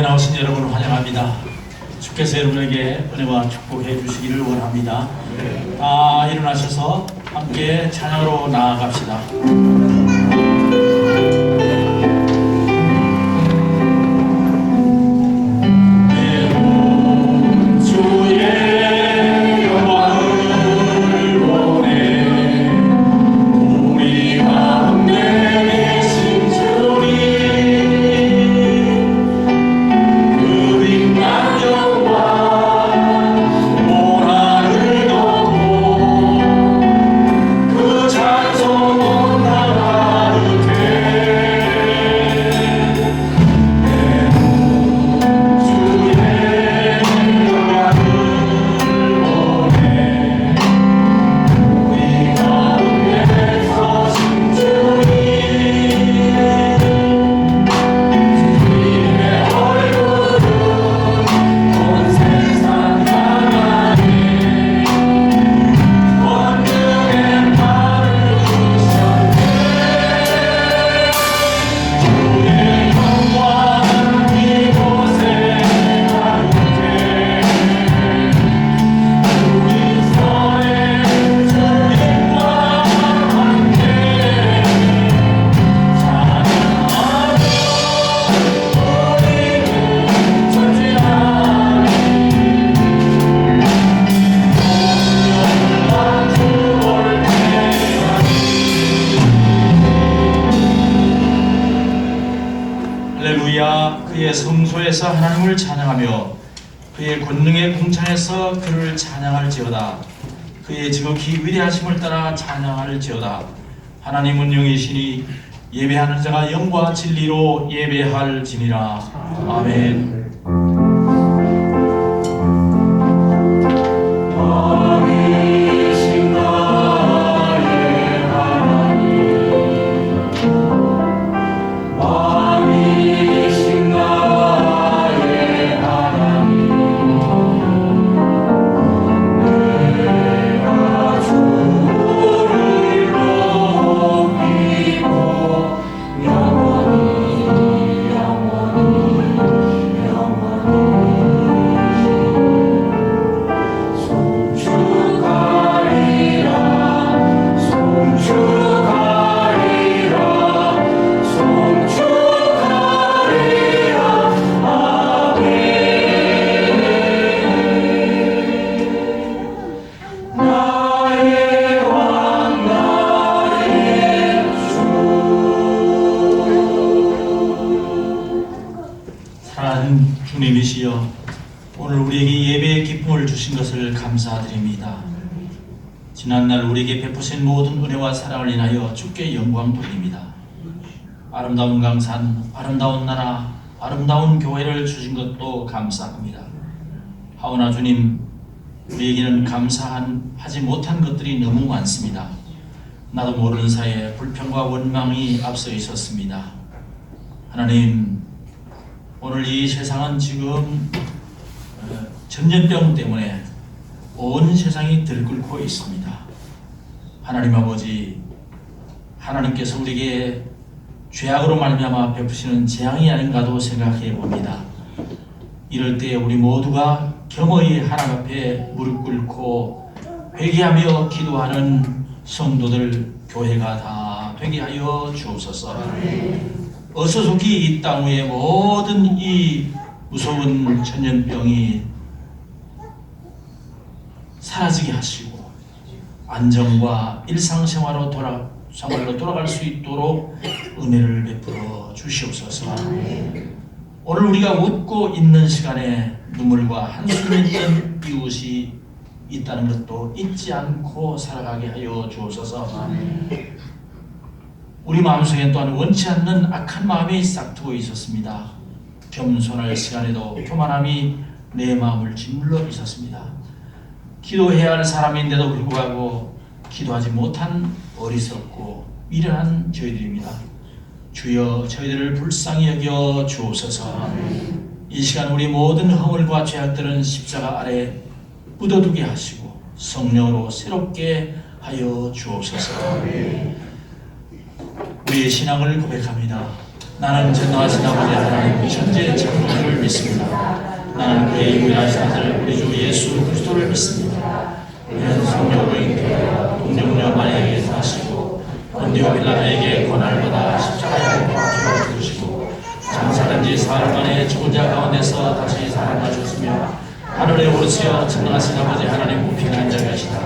나오신 여러분을 환영합니다. 주께서 여러분에게 은혜와 축복해 주시기를 원합니다. 다 일어나셔서 함께 찬양으로 나아갑시다. 그의 성소에서 하나님을 찬양하며 그의 권능의 궁창에서 그를 찬양할지어다. 그의 지극히 위대하심을 따라 찬양할지어다. 하나님은 영이시니 예배하는 자가 영과 진리로 예배할지니라. 아멘. 주님이시여, 오늘 우리에게 예배의 기쁨을 주신 것을 감사드립니다. 지난날 우리에게 베푸신 모든 은혜와 사랑을 인하여 주께 영광 돌립니다. 아름다운 강산, 아름다운 나라, 아름다운 교회를 주신 것도 감사합니다. 하오나 주님, 우리에게는 감사하지 못한 것들이 너무 많습니다. 나도 모르는 사이에 불평과 원망이 앞서 있었습니다. 하나님, 오늘 이 세상은 지금 전염병 때문에 온 세상이 들끓고 있습니다. 하나님 아버지, 하나님께서 우리에게 죄악으로 말미암아 베푸시는 재앙이 아닌가도 생각해 봅니다. 이럴 때 우리 모두가 겸허히 하나님 앞에 무릎 꿇고 회개하며 기도하는 성도들, 교회가 다 되게 하여 주옵소서. 어서속히 이 땅 위에 모든 이 무서운 전염병이 사라지게 하시고 안정과 일상생활로 돌아갈 수 있도록 은혜를 베풀어 주시옵소서. 오늘 우리가 웃고 있는 시간에 눈물과 한숨이 있는 이웃이 있다는 것도 잊지 않고 살아가게 하여 주옵소서. 우리 마음속에 또한 원치 않는 악한 마음이 싹트고 있었습니다. 겸손할 시간에도 교만함이 내 마음을 짓눌러 있었습니다. 기도해야 할 사람인데도 불구하고 기도하지 못한 어리석고 미련한 저희들입니다. 주여, 저희들을 불쌍히 여겨 주옵소서. 이 시간 우리 모든 허물과 죄악들은 십자가 아래 묻어두게 하시고 성령으로 새롭게 하여 주옵소서. 우리의 신앙을 고백합니다. 나는 전능하신 아버지 하나님 천지의 창조주를 믿습니다. 나는 그의 유일하신 아들 우리 주 예수 그리스도를 믿습니다. 그는 성령으로 잉태되어 동정녀 마리아에게 사시고 본디오 빌라에게 고난을 받아 십자가에 못 박혀 죽으시고 장사된 지 사흘 만에 죽은 자 가운데서 다시 살아나셨으며 하늘에 오르시어 전능하신 아버지 하나님 우편에 앉아 계시다.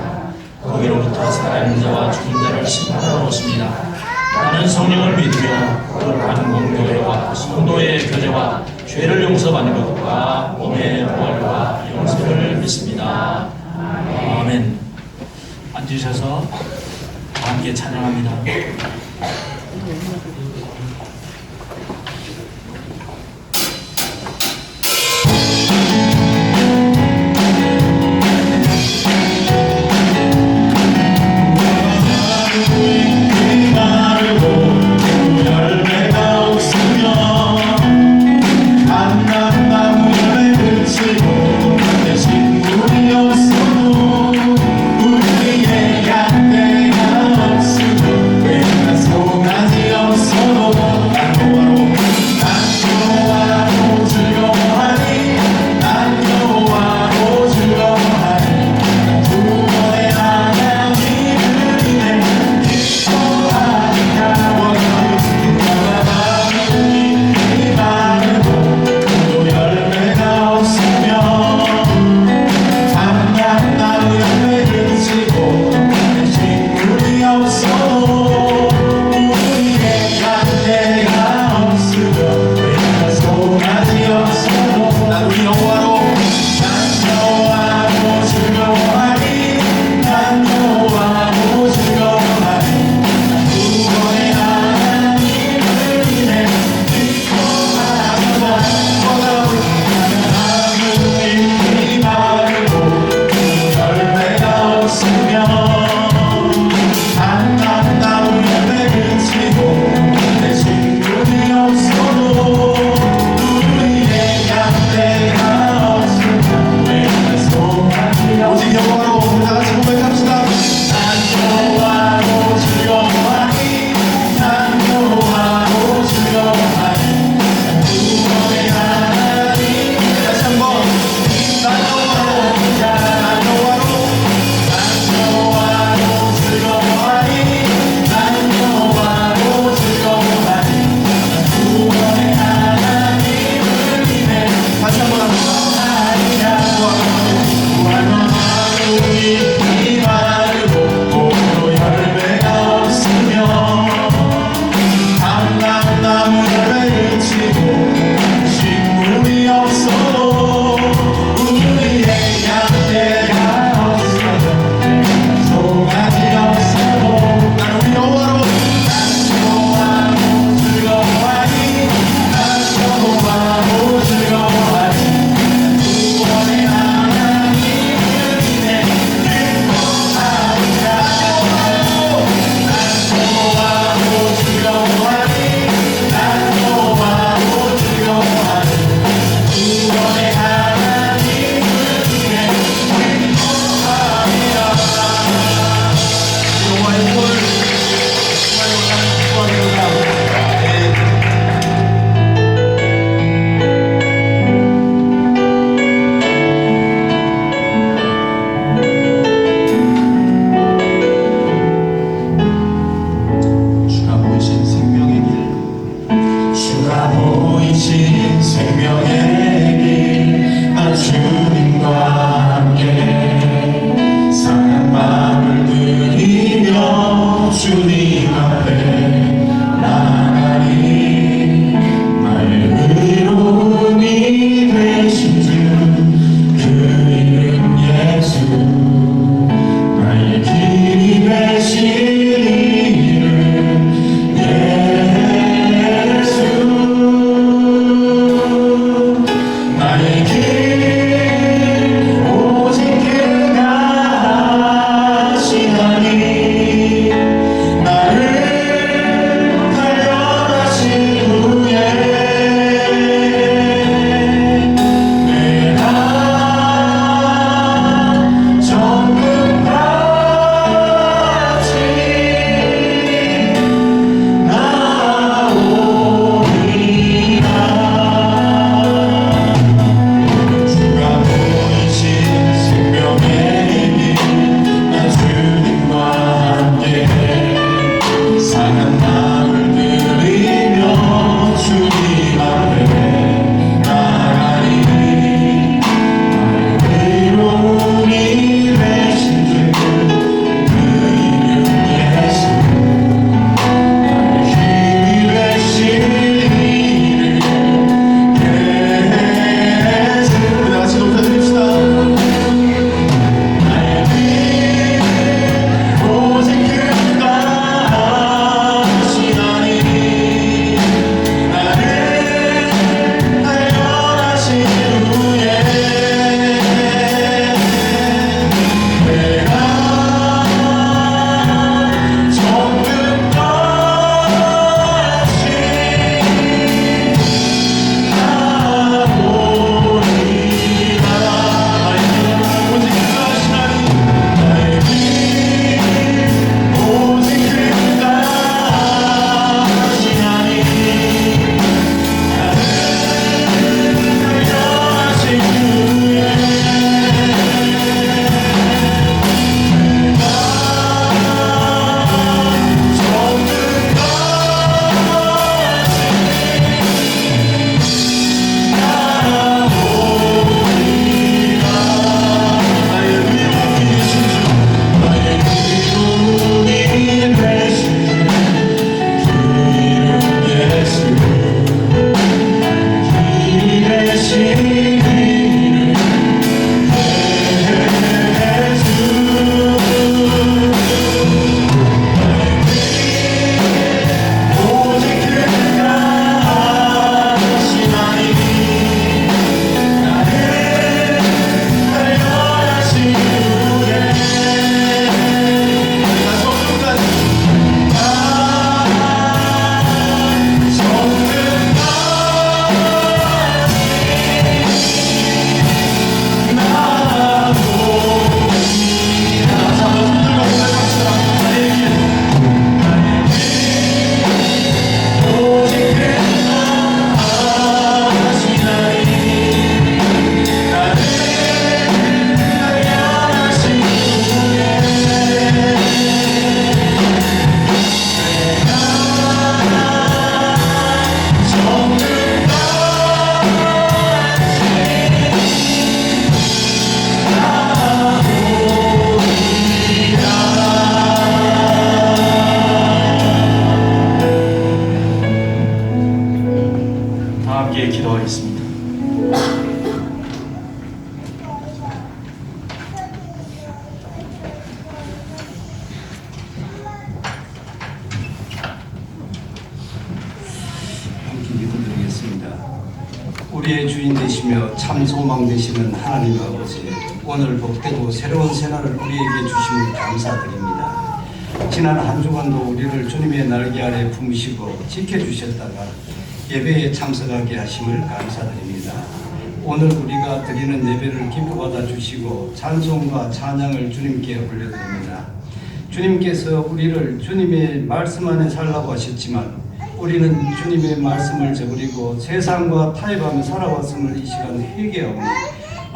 거기로부터 살아있는 자와 죽은 자를 심판하러 오십니다. 나는 성령을 믿으며 거룩한 공교회와 성도의 교제와 죄를 용서받는 것과 몸의 부활과 영생을 믿습니다. 아멘. 앉으셔서 함께 찬양합니다. 우리의 약대가 없으며 왜나 송아지 없어 우리의 주인 되시며 참 소망 되시는 하나님 아버지, 오늘 복되고 새로운 새날을 우리에게 주심을 감사드립니다. 지난 한 주간도 우리를 주님의 날개 아래 품으시고 지켜주셨다가 예배에 참석하게 하심을 감사드립니다. 오늘 우리가 드리는 예배를 기뻐받아 주시고 찬송과 찬양을 주님께 올려드립니다. 주님께서 우리를 주님의 말씀 안에 살라고 하셨지만 우리는 주님의 말씀을 저버리고 세상과 타협하며 살아왔음을 이 시간 회개하오니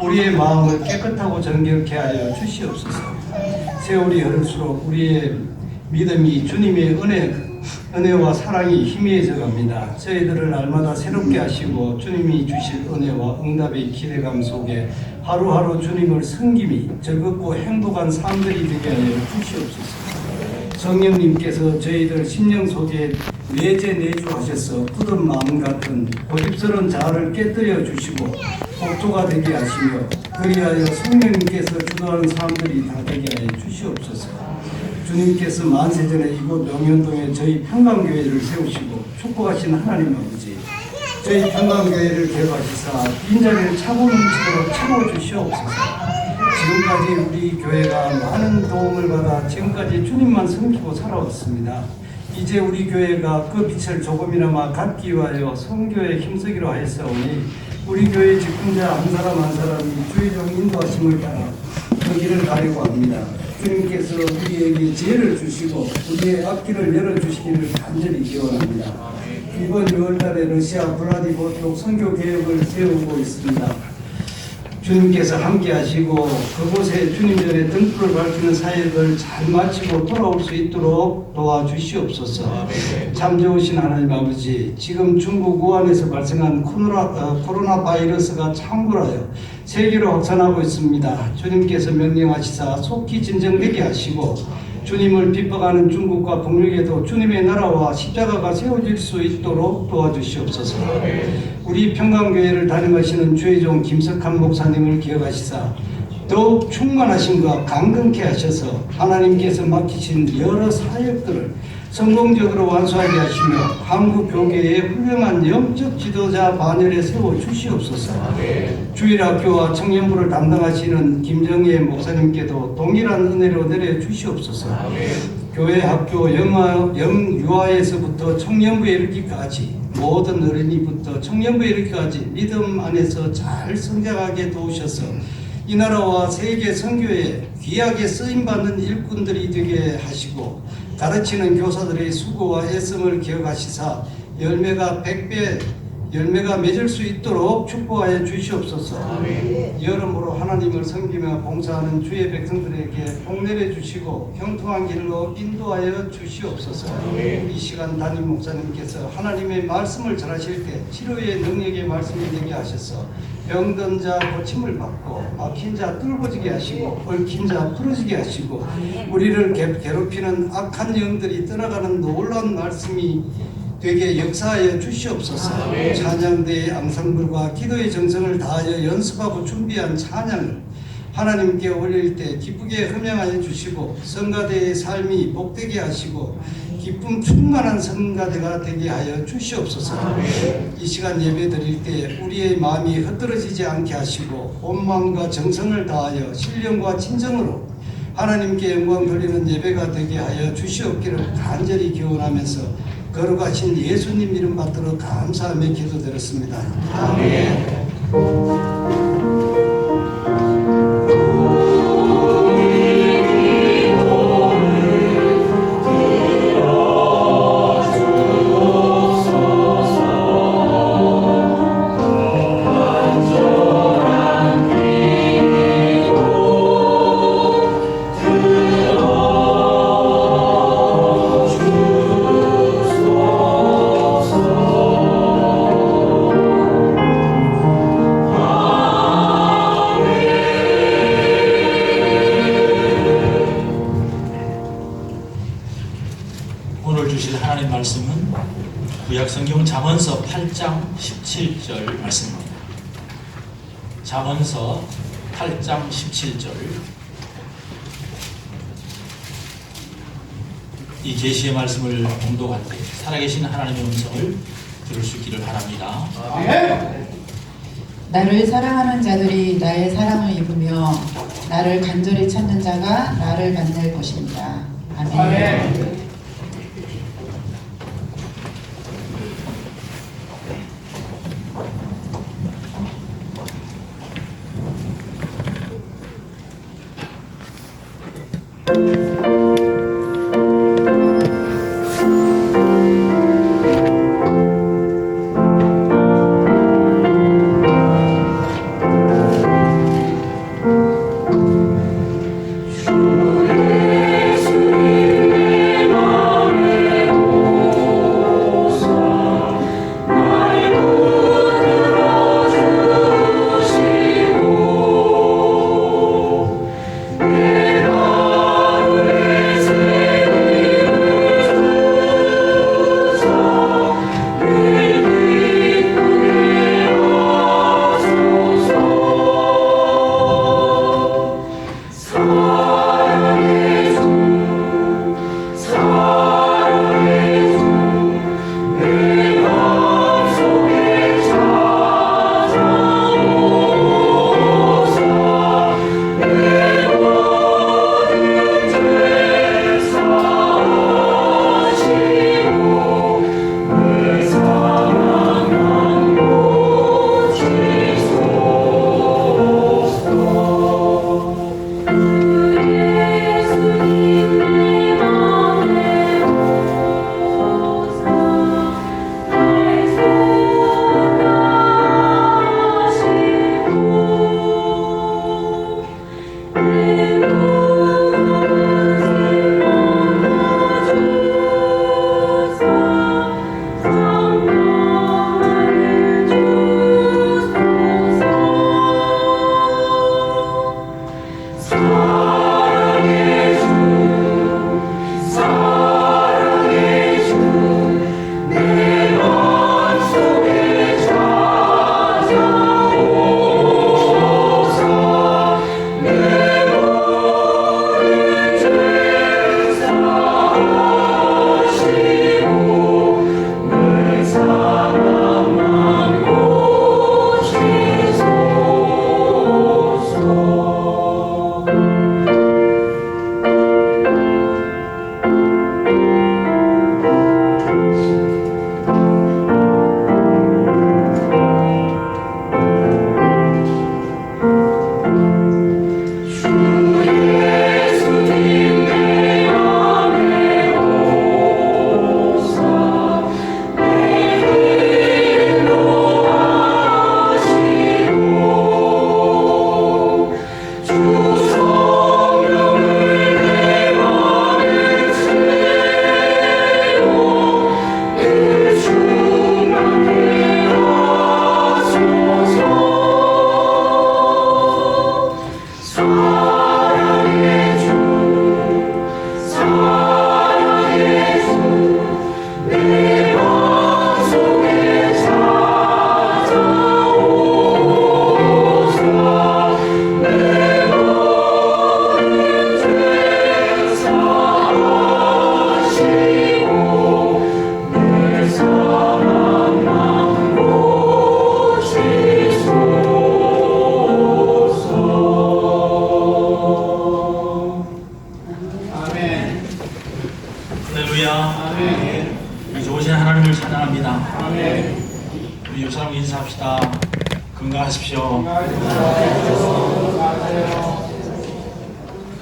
우리의 마음을 깨끗하고 정결케 하여 주시옵소서. 세월이 흐를수록 우리의 믿음이 주님의 은혜와 사랑이 희미해져 갑니다. 저희들을 날마다 새롭게 하시고 주님이 주실 은혜와 응답의 기대감 속에 하루하루 주님을 섬김이 즐겁고 행복한 삶들이 되게 하여 주시옵소서. 성령님께서 저희들 심령 속에 내주하셔서 굳은 마음 같은 고집스러운 자아를 깨뜨려 주시고 복조가 되게 하시며 그리하여 성령님께서 주도하는 사람들이 다 되게 하여 주시옵소서. 주님께서 만세전에 이곳 명현동에 저희 평강교회를 세우시고 축복하신 하나님 아버지, 저희 평강교회를 개혁하시사 빈자리를 차고 넘치도록 채워주시옵소서. 지금까지 우리 교회가 많은 도움을 받아 지금까지 주님만 섬기고 살아왔습니다. 이제 우리 교회가 그 빛을 조금이나마 갖기 위하여 선교에 힘쓰기로 하였사오니 우리 교회 직분자 한 사람 한 사람이 주의 종 인도하심을 따라 그 길을 가려고 합니다. 주님께서 우리에게 지혜를 주시고 우리의 앞길을 열어주시기를 간절히 기원합니다. 이번 6월달에 러시아 블라디보스톡 선교 계획을 세우고 있습니다. 주님께서 함께 하시고 그곳에 주님 전에 등불을 밝히는 사역을 잘 마치고 돌아올 수 있도록 도와주시옵소서. 참 좋으신 하나님 아버지, 지금 중국 우한에서 발생한 코로나 바이러스가 창궐하여 세계로 확산하고 있습니다. 주님께서 명령하시사 속히 진정되게 하시고 주님을 빗박하는 중국과 북녘에도 주님의 나라와 십자가가 세워질 수 있도록 도와주시옵소서. 우리 평강교회를 담임하시는 주의 종 김석한 목사님을 기억하시사 더욱 충만하심과 강건케 하셔서 하나님께서 맡기신 여러 사역들을 성공적으로 완수하게 하시며 한국 교계의 훌륭한 영적 지도자 반열에 세워 주시옵소서. 주일학교와 청년부를 담당하시는 김정혜 목사님께도 동일한 은혜로 내려 주시옵소서. 교회 학교 영유아에서부터 청년부에 이르기까지 모든 어린이부터 청년부에 이르기까지 믿음 안에서 잘 성장하게 도우셔서 이 나라와 세계 선교에 귀하게 쓰임받는 일꾼들이 되게 하시고 가르치는 교사들의 수고와 애씀을 기억하시사 열매가 100배 열매가 맺을 수 있도록 축복하여 주시옵소서. 여러모로 하나님을 섬기며 봉사하는 주의 백성들에게 복 내려주시고 형통한 길로 인도하여 주시옵소서. 이 시간 담임 목사님께서 하나님의 말씀을 전하실 때 치료의 능력의 말씀이 되게 하셔서 병든 자 고침을 받고 막힌 자 뚫어지게 하시고 얽힌 자 풀어지게 하시고 우리를 괴롭히는 악한 영들이 떠나가는 놀라운 말씀이 되게 역사하여 주시옵소서. 찬양대의 앙상블과 기도의 정성을 다하여 연습하고 준비한 찬양을 하나님께 올릴 때 기쁘게 흠양하여 주시고 성가대의 삶이 복되게 하시고 기쁨 충만한 성가대가 되게 하여 주시옵소서. 이 시간 예배 드릴 때 우리의 마음이 흩어지지 않게 하시고 온 마음과 정성을 다하여 신령과 진정으로 하나님께 영광 돌리는 예배가 되게 하여 주시옵기를 간절히 기원하면서 거룩하신 예수님 이름 받들어 감사하며 기도드렸습니다. 아멘. 오늘 주실 하나님 말씀은 구약성경 잠언서 8장 17절 말씀입니다. 잠언서 8장 17절. 이 계시의 말씀을 봉독할 때 살아계신 하나님의 음성을 들을 수 있기를 바랍니다. 나를 사랑하는 자들이 나의 사랑을 입으며 나를 간절히 찾는 자가 나를 만날 것입니다. 아멘. 주의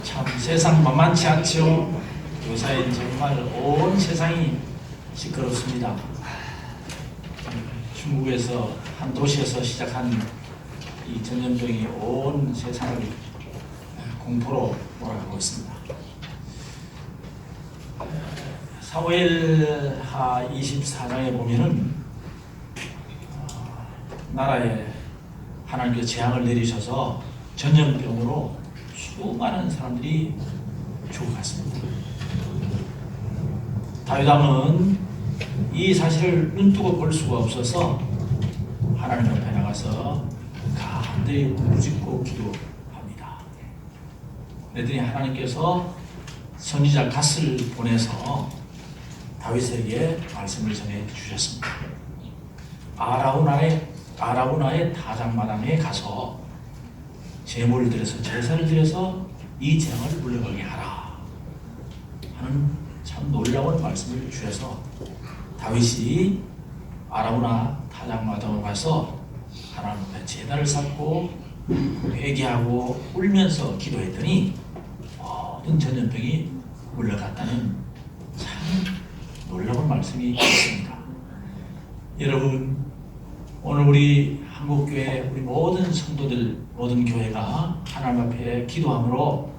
참 세상 만만치 않죠. 요사이 정말 온 세상이 시끄럽습니다. 중국에서 한 도시에서 시작한 이 전염병이 온 세상을 공포로 몰아가고 있습니다. 사무엘하 24장에 보면은 나라에 하나님께서 재앙을 내리셔서 전염병으로 수많은 사람들이 죽어갔습니다. 다윗 왕은 이 사실을 눈뜨고 볼 수가 없어서 하나님 앞에 나가서 간절히 울부짖고 기도합니다. 그랬더니 하나님께서 선지자 갓을 보내서 다윗에게 말씀을 전해 주셨습니다. 아라우나의 타작마당에 가서 제물을 드려서 제사를 드려서 이 재앙을 물러가게 하라 하는 참 놀라운 말씀을 주셔서 다윗이 아라우나 타작마당으로 가서 하나님 앞에 제단을 쌓고 회개하고 울면서 기도했더니 모든 전염병이 물러갔다는 참 놀라운 말씀이 있습니다. 여러분, 오늘 우리 한국교회 우리 모든 성도들 모든 교회가 하나님 앞에 기도함으로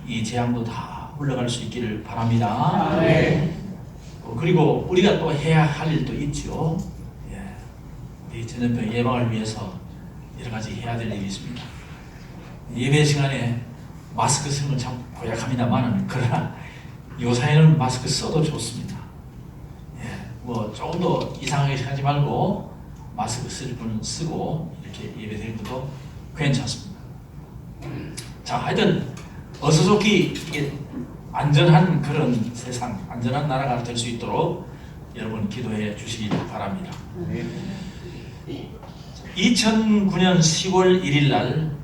이 재앙도 다 물러갈 수 있기를 바랍니다. 그리고 우리가 또 해야 할 일도 있죠. 이 전염병 예방을 위해서 여러 가지 해야 될 일이 있습니다. 예배 시간에 마스크 쓰는 건 참 고약합니다만, 그러나 요사이는 마스크 써도 좋습니다. 뭐 조금 더 이상하게 하지 말고 마스크 쓸 분은 쓰고 이렇게 예배 드리는 것도 괜찮습니다. 자, 하여튼 어서 좋게 이게 안전한 그런 세상, 안전한 나라가 될 수 있도록 여러분 기도해 주시기 바랍니다. 2009년 10월 1일 날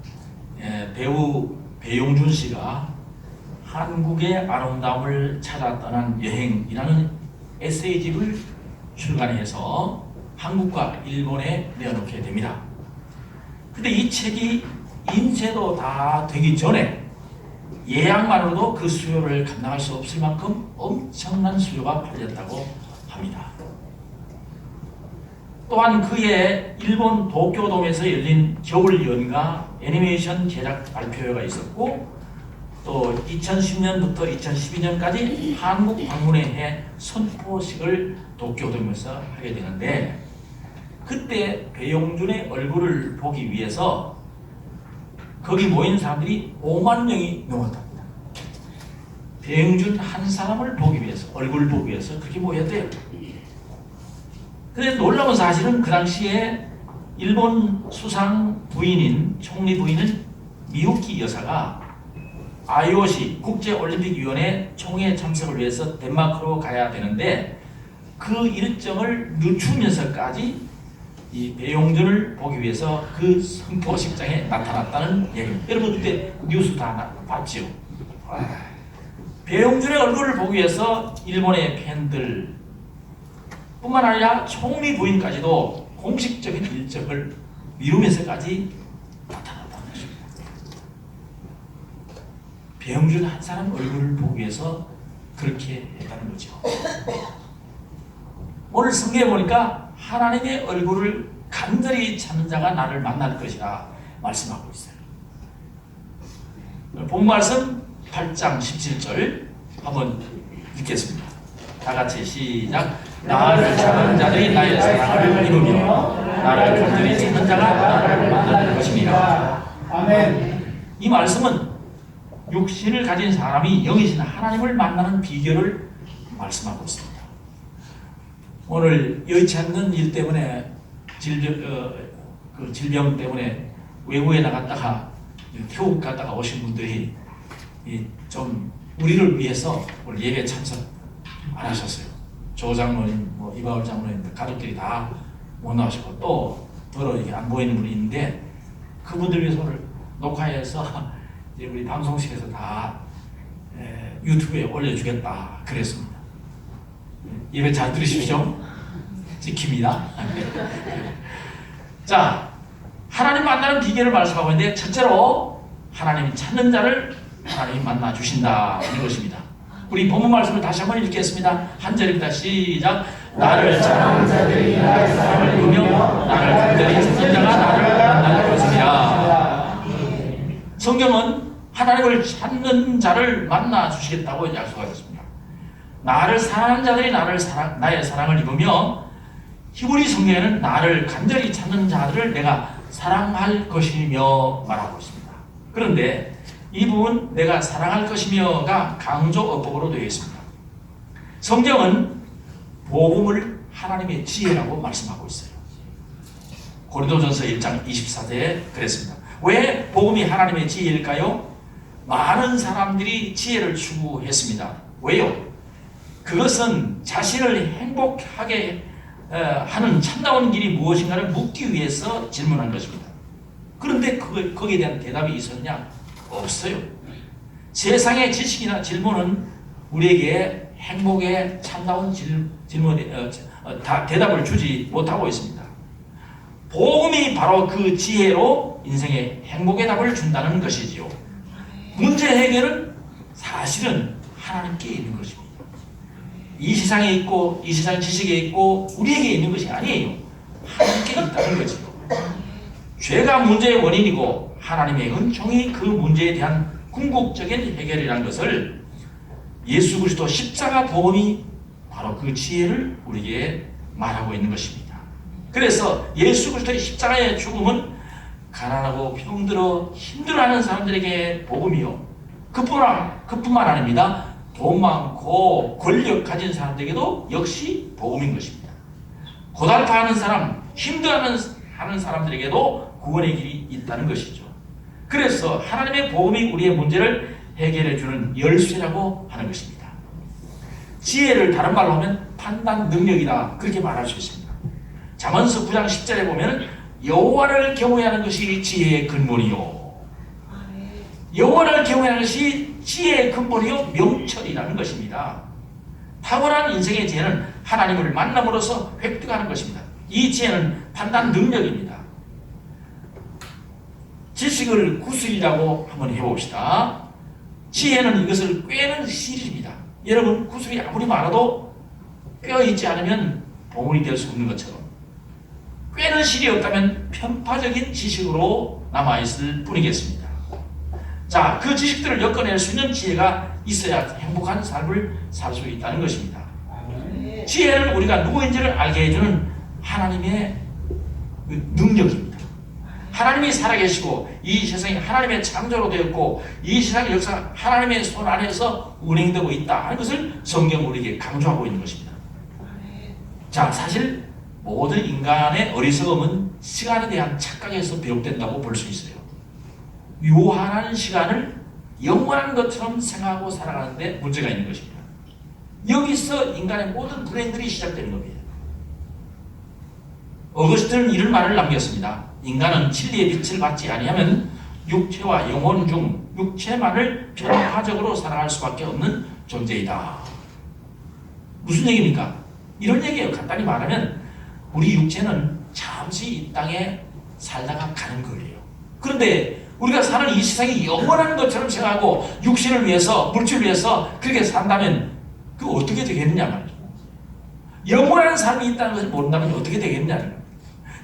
배우 배용준 씨가 한국의 아름다움을 찾아 떠난 여행이라는 에세이집을 출간해서 한국과 일본에 내어놓게 됩니다. 근데 이 책이 인쇄도 다 되기 전에 예약만으로도 그 수요를 감당할 수 없을 만큼 엄청난 수요가 팔렸다고 합니다. 또한 그해 일본 도쿄돔에서 열린 겨울 연가 애니메이션 제작 발표회가 있었고, 또 2010년부터 2012년까지 한국 방문회 해 선포식을 도쿄돔에서 하게 되는데, 그때 배용준의 얼굴을 보기 위해서 거기 모인 사람들이 5만 명이 넘었답니다. 배용준 한 사람을 보기 위해서, 얼굴을 보기 위해서 그렇게 모였대요. 그런데 놀라운 사실은 그 당시에 일본 수상 부인인, 총리 부인은 미유키 여사가 IOC 국제올림픽위원회 총회 참석을 위해서 덴마크로 가야 되는데 그 일정을 늦추면서까지 이 배용준을 보기 위해서 그 선포식장에 나타났다는 얘기입니다. 여러분 그때 뉴스 다 봤죠? 배용준의 얼굴을 보기 위해서 일본의 팬들 뿐만 아니라 총리 부인까지도 공식적인 일정을 미루면서까지 나타났다는 것입니다. 배용준 한 사람 얼굴을 보기 위해서 그렇게 했다는 거죠. 오늘 성경에 보니까 하나님의 얼굴을 간절히 찾는 자가 나를 만날 것이라 말씀하고 있어요. 본 말씀 8장 17절 한번 읽겠습니다. 다 같이 시작. 나를 찾는 자들이 나의 사랑을 이루며 나를 간절히 찾는 자가 나를 만날 것입니다. 아멘. 이 말씀은 육신을 가진 사람이 영이신 하나님을 만나는 비결을 말씀하고 있습니다. 오늘 여의치 않는 일 때문에 질병 때문에 외국에 나갔다가 태국 갔다가 오신 분들이 좀 우리를 위해서 오늘 예배 참석 안 하셨어요. 조 장로님, 이바울 장로님, 가족들이 다 못 나오시고 또 더러 이게 안 보이는 분이 있는데 그분들 위해서 오늘 녹화해서 이제 우리 방송실에서 다 유튜브에 올려주겠다 그랬습니다. 예배 잘 들으십시오. 지킵니다. 자, 하나님 만나는 비결을 말씀하고 있는데 첫째로 하나님 찾는 자를 하나님이 만나 주신다는 것입니다. 우리 본문 말씀을 다시 한번 읽겠습니다. 한 절입니다. 시작. 나를 찾는 자들이 나의 사랑을 입으며 나를 간절히 찾는 자가 나를 만날 것이라. 성경은 하나님을 찾는 자를 만나 주시겠다고 약속하셨습니다. 나를 사랑하는 자들이 나의 사랑을 입으며 히브리 성경에는 나를 간절히 찾는 자들을 내가 사랑할 것이며 말하고 있습니다. 그런데 이 부분 내가 사랑할 것이며가 강조어법으로 되어 있습니다. 성경은 복음을 하나님의 지혜라고 말씀하고 있어요. 고린도전서 1장 24절에 그랬습니다. 왜 복음이 하나님의 지혜일까요? 많은 사람들이 지혜를 추구했습니다. 왜요? 그것은 자신을 행복하게 하는 참다운 길이 무엇인가를 묻기 위해서 질문한 것입니다. 그런데 거기에 대한 대답이 있었냐? 없어요. 세상의 지식이나 질문은 우리에게 행복에 참다운 대답을 주지 못하고 있습니다. 복음이 바로 그 지혜로 인생의 행복의 답을 준다는 것이지요. 문제 해결은 사실은 하나님께 있는 것입니다. 이 세상에 있고 이 세상 지식에 있고 우리에게 있는 것이 아니에요. 하나님께 있다는 거지요. 죄가 문제의 원인이고 하나님의 은총이 그 문제에 대한 궁극적인 해결이라는 것을 예수 그리스도 십자가 복음이 바로 그 지혜를 우리에게 말하고 있는 것입니다. 그래서 예수 그리스도의 십자가의 죽음은 가난하고 병들어 힘들어하는 사람들에게 복음이요. 그뿐만 아닙니다. 돈 많고 권력 가진 사람들에게도 역시 복음인 것입니다. 고달파하는 사람, 힘들어하는 사람들에게도 구원의 길이 있다는 것이죠. 그래서 하나님의 복음이 우리의 문제를 해결해 주는 열쇠라고 하는 것입니다. 지혜를 다른 말로 하면 판단 능력이다, 그렇게 말할 수 있습니다. 잠언서 9장 10절에 보면 여호와를 경외하는 것이 지혜의 근본이요. 여호와를 경외하는 것이 지혜의 근본이요 명철이라는 것입니다. 탁월한 인생의 지혜는 하나님을 만남으로써 획득하는 것입니다. 이 지혜는 판단 능력입니다. 지식을 구슬이라고 한번 해봅시다. 지혜는 이것을 꿰는 실입니다. 여러분, 구슬이 아무리 많아도 꿰어 있지 않으면 보물이 될 수 없는 것처럼 꿰는 실이 없다면 편파적인 지식으로 남아있을 뿐이겠습니다. 자, 그 지식들을 엮어낼 수 있는 지혜가 있어야 행복한 삶을 살 수 있다는 것입니다. 지혜는 우리가 누구인지를 알게 해주는 하나님의 능력입니다. 하나님이 살아계시고 이 세상이 하나님의 창조로 되었고 이 세상의 역사가 하나님의 손 안에서 운행되고 있다 하는 것을 성경은 우리에게 강조하고 있는 것입니다. 자, 사실 모든 인간의 어리석음은 시간에 대한 착각에서 비롯된다고 볼 수 있어요. 유한한 시간을 영원한 것처럼 생각하고 살아가는데 문제가 있는 것입니다. 여기서 인간의 모든 불행들이 시작되는 겁니다. 어거스틴은 이런 말을 남겼습니다. 인간은 진리의 빛을 받지 아니하면 육체와 영혼 중 육체만을 편파적으로 살아갈 수밖에 없는 존재이다. 무슨 얘기입니까? 이런 얘기예요. 간단히 말하면 우리 육체는 잠시 이 땅에 살다가 가는 거예요. 그런데 우리가 사는 이 세상이 영원한 것처럼 생각하고 육신을 위해서, 물질을 위해서 그렇게 산다면 그 어떻게 되겠느냐 말이죠. 영원한 삶이 있다는 것을 모른다면 어떻게 되겠느냐는 거예요.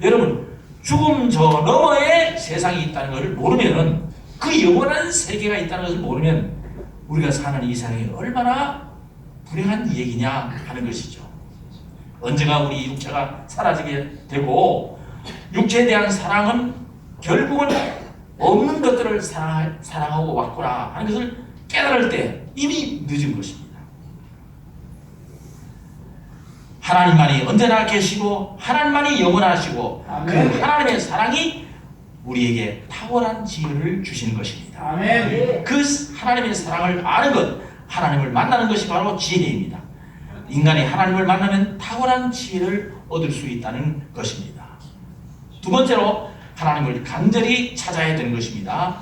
여러분, 죽음 저 너머에 세상이 있다는 것을 모르면, 그 영원한 세계가 있다는 것을 모르면 우리가 사는 이 세상이 얼마나 불행한 얘기냐 하는 것이죠. 언젠가 우리 육체가 사라지게 되고 육체에 대한 사랑은 결국은 없는 것들을 사랑하고 왔구나 하는 것을 깨달을 때 이미 늦은 것입니다. 하나님만이 언제나 계시고 하나님만이 영원하시고 아멘. 그 하나님의 사랑이 우리에게 탁월한 지혜를 주시는 것입니다. 아멘. 그 하나님의 사랑을 아는 것, 하나님을 만나는 것이 바로 지혜입니다. 인간이 하나님을 만나면 탁월한 지혜를 얻을 수 있다는 것입니다. 두 번째로 하나님을 간절히 찾아야 되는 것입니다.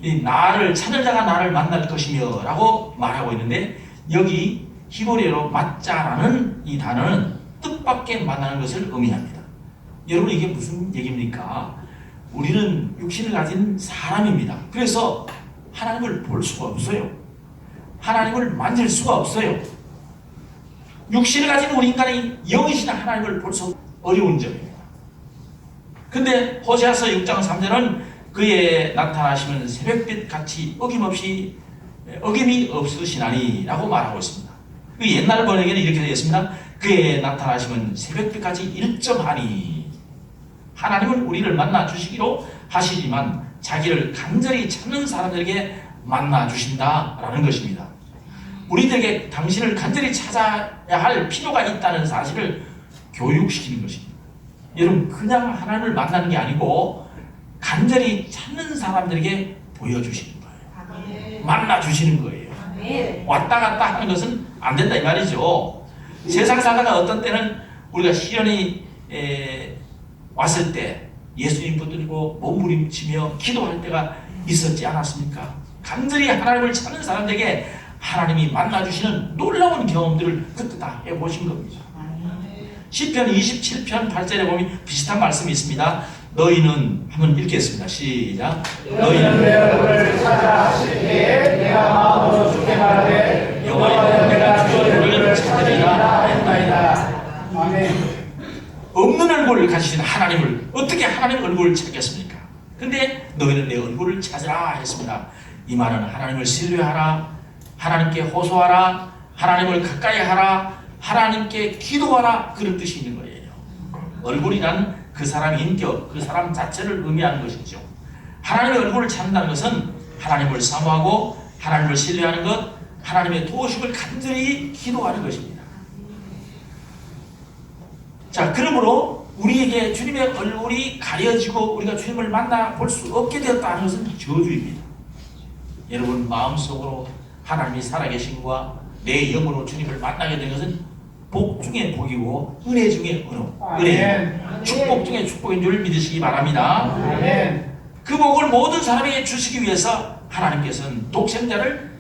이 나를 찾는 자가 나를 만날 것이며 라고 말하고 있는데, 여기 히브리어로 맞자라는 이 단어는 뜻밖의 만나는 것을 의미합니다. 여러분, 이게 무슨 얘기입니까? 우리는 육신을 가진 사람입니다. 그래서 하나님을 볼 수가 없어요. 하나님을 만질 수가 없어요. 육신을 가진 우리 인간이 영이신 하나님을 볼 수 어려운 점입니다. 근데 호세아서 6장 3절은 그의 나타나시면 새벽빛 같이 어김이 없으시나니 라고 말하고 있습니다. 그 옛날 번역에는 이렇게 되어 있습니다. 그의 나타나시면 새벽빛 같이 일정하니. 하나님은 우리를 만나 주시기로 하시지만 자기를 간절히 찾는 사람들에게 만나 주신다라는 것입니다. 우리들에게 당신을 간절히 찾아야 할 필요가 있다는 사실을 교육시키는 것입니다. 여러분, 그냥 하나님을 만나는 게 아니고 간절히 찾는 사람들에게 보여주시는 거예요. 만나 주시는 거예요. 왔다 갔다 하는 것은 안 된다 이 말이죠. 세상 살다가 어떤 때는 우리가 시련이 왔을 때 예수님 붙들고 몸부림치며 기도할 때가 있었지 않았습니까? 간절히 하나님을 찾는 사람들에게 하나님이 만나주시는 놀라운 경험들을 그때 다 해보신 겁니다. 시편 27편 8절에 보면 비슷한 말씀이 있습니다. 너희는 한번 읽겠습니다. 시작. 너희는 내 얼굴을 찾아 하실 때에 내가 마음으로 주께 말하되 여호와여 내가 주의 얼굴을 찾으리라 했나이다. 아멘. 없는 얼굴을 가지신 하나님을 어떻게 하나님 얼굴을 찾겠습니까? 근데 너희는 내 얼굴을 찾으라 했습니다. 이 말은 하나님을 신뢰하라, 하나님께 호소하라, 하나님을 가까이 하라, 하나님께 기도하라, 그런 뜻이 있는 거예요. 얼굴이란 그 사람의 인격, 그 사람 자체를 의미하는 것이죠. 하나님의 얼굴을 찾는다는 것은 하나님을 사모하고 하나님을 신뢰하는 것, 하나님의 도우심을 간절히 기도하는 것입니다. 자, 그러므로 우리에게 주님의 얼굴이 가려지고 우리가 주님을 만나 볼 수 없게 되었다는 것은 저주입니다. 여러분, 마음속으로 하나님이 살아계신 것과 내 영으로 주님을 만나게 된 것은 복 중에 복이고 은혜 중에 은혜, 축복 중에 축복인 줄 믿으시기 바랍니다. 그 복을 모든 사람에게 주시기 위해서 하나님께서는 독생자를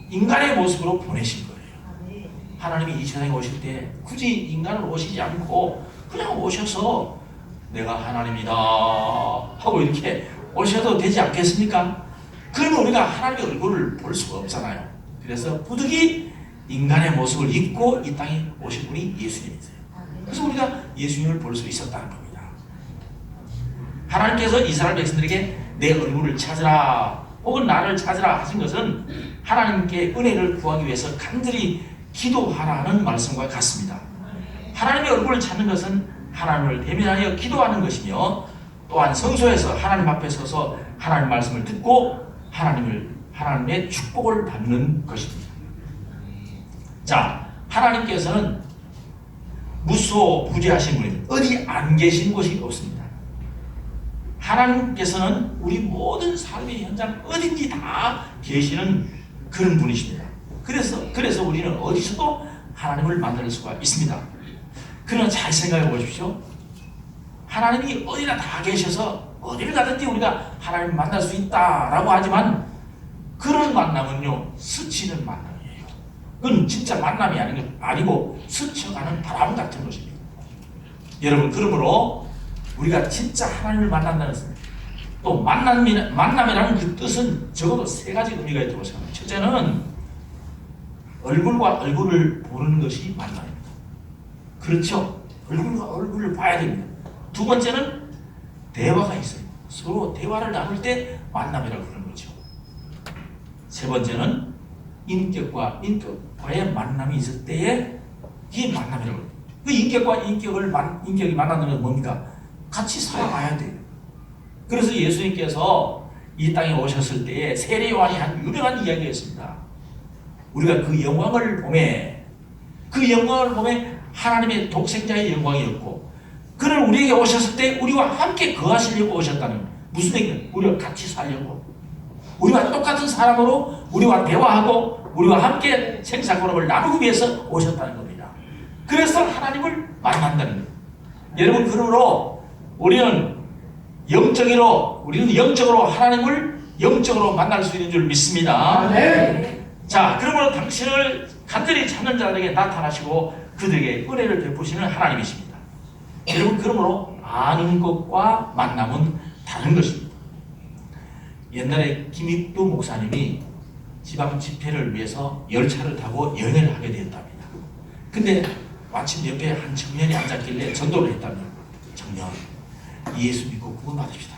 인간의 모습으로 보내신 거예요. 하나님이 이 세상에 오실 때 굳이 인간으로 오시지 않고 그냥 오셔서 내가 하나님이다 하고 이렇게 오셔도 되지 않겠습니까? 그러면 우리가 하나님의 얼굴을 볼 수가 없잖아요. 그래서 부득이 인간의 모습을 입고 이 땅에 오신 분이 예수님이세요. 그래서 우리가 예수님을 볼 수 있었다는 겁니다. 하나님께서 이스라엘 백성들에게 내 얼굴을 찾으라 혹은 나를 찾으라 하신 것은 하나님께 은혜를 구하기 위해서 간절히 기도하라는 말씀과 같습니다. 하나님의 얼굴을 찾는 것은 하나님을 대면하여 기도하는 것이며 또한 성소에서 하나님 앞에 서서 하나님 말씀을 듣고 하나님의 축복을 받는 것입니다. 자, 하나님께서는 무소부재하신 분입니다. 어디 안 계신 곳이 없습니다. 하나님께서는 우리 모든 삶의 현장 어딘지 다 계시는 그런 분이십니다. 그래서 우리는 어디서도 하나님을 만날 수가 있습니다. 그러나 잘 생각해 보십시오. 하나님이 어디나 다 계셔서 어디를 가든지 우리가 하나님을 만날 수 있다라고 하지만 그런 만남은요, 스치는 만남이에요. 그건 진짜 만남이 아니고 스쳐가는 바람 같은 것입니다. 여러분, 그러므로 우리가 진짜 하나님을 만난다는 또 만남이라는 그 뜻은 적어도 세 가지 의미가 있다고 생각합니다. 첫째는 얼굴과 얼굴을 보는 것이 만남입니다. 그렇죠? 얼굴과 얼굴을 봐야 됩니다. 두 번째는 대화가 있어요. 서로 대화를 나눌 때 만남이라고 그러는 거죠. 세 번째는 인격과 인격과의 만남이 있을 때에 이게 만남이라고 합니다. 그 인격과 인격이 만나는 건 뭡니까? 같이 살아가야 돼요. 그래서 예수님께서 이 땅에 오셨을 때에 세례 요한이 한 유명한 이야기가 있습니다. 우리가 그 영광을 보매 하나님의 독생자의 영광이었고 그는 우리에게 오셨을 때 우리와 함께 거하시려고 오셨다는, 무슨 얘기냐? 우리와 같이 살려고, 우리와 똑같은 사람으로 우리와 대화하고 우리와 함께 생사고름을 나누기 위해서 오셨다는 겁니다. 그래서 하나님을 만난다는 거예요. 여러분, 그러므로 우리는 영적으로 하나님을 영적으로 만날 수 있는 줄 믿습니다. 자, 그러므로 당신을 간절히 찾는 자들에게 나타나시고 그들에게 은혜를 베푸시는 하나님이십니다. 여러분, 그러므로 아는 것과 만남은 다른 것입니다. 옛날에 김익두 목사님이 지방 집회를 위해서 열차를 타고 여행을 하게 되었답니다. 근데 마침 옆에 한 청년이 앉았길래 전도를 했답니다. 청년, 예수 믿고 구원받읍시다.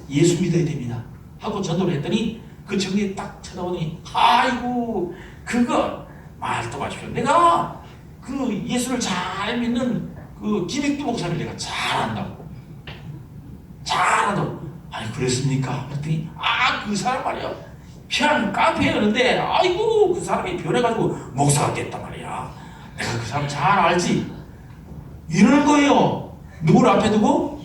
예수 믿어야 됩니다. 하고 전도를 했더니 그 청년이 딱 쳐다보니 아이고 그거 말도 마십시오. 내가 그 예수를 잘 믿는 그 김익두 목사를 내가 잘 안다고. 잘한다고. 아니 그랬습니까? 그랬더니 그 사람 말이야. 그냥 깡패였는데 아이고 그 사람이 변해가지고 목사가 됐단 말이야. 내가 그 사람 잘 알지. 이러는 거예요. 누구를 앞에 두고?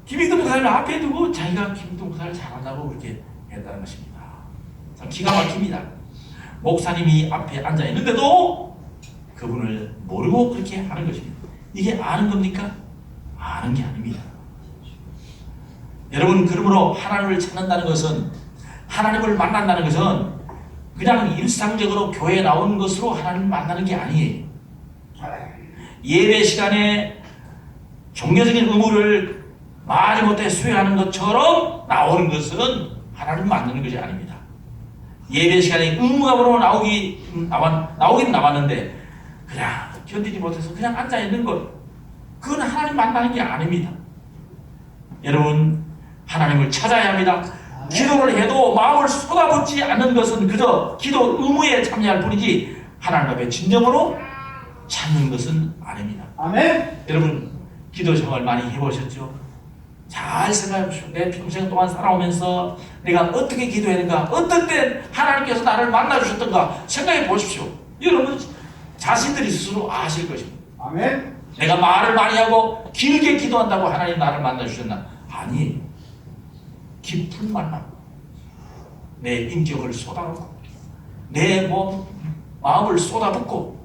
김익두 목사를 앞에 두고 자기가 김익두 목사를 잘한다고 그렇게 했다는 것입니다. 참 기가 막힙니다. 목사님이 앞에 앉아 있는데도 그분을 모르고 그렇게 하는 것입니다. 이게 아는 겁니까? 아는 게 아닙니다. 여러분, 그러므로 하나님을 찾는다는 것은, 하나님을 만난다는 것은 그냥 일상적으로 교회에 나오는 것으로 하나님을 만나는 게 아니에요. 예배 시간에 종교적인 의무를 말이 못해 수행하는 것처럼 나오는 것은 하나님을 만나는 것이 아닙니다. 예배 시간에 의무감으로 나오긴 나왔는데 그냥 견디지 못해서 그냥 앉아있는 것, 그건 하나님 만나는 게 아닙니다. 여러분, 하나님을 찾아야 합니다. 기도를 해도 마음을 쏟아붓지 않는 것은 그저 기도 의무에 참여할 뿐이지 하나님 앞에 진정으로 찾는 것은 아닙니다. 아멘. 여러분, 기도 생활 많이 해보셨죠? 잘 생각해 보십시오. 내 평생 동안 살아오면서 내가 어떻게 기도했는가, 어떤 때 하나님께서 나를 만나주셨던가 생각해 보십시오. 여러분 자신들이 스스로 아실 것입니다. 아멘. 내가 말을 많이 하고 길게 기도한다고 하나님 나를 만나주셨나? 아니, 깊은 만남, 내 인격을 쏟아놓고 내 마음을 쏟아붓고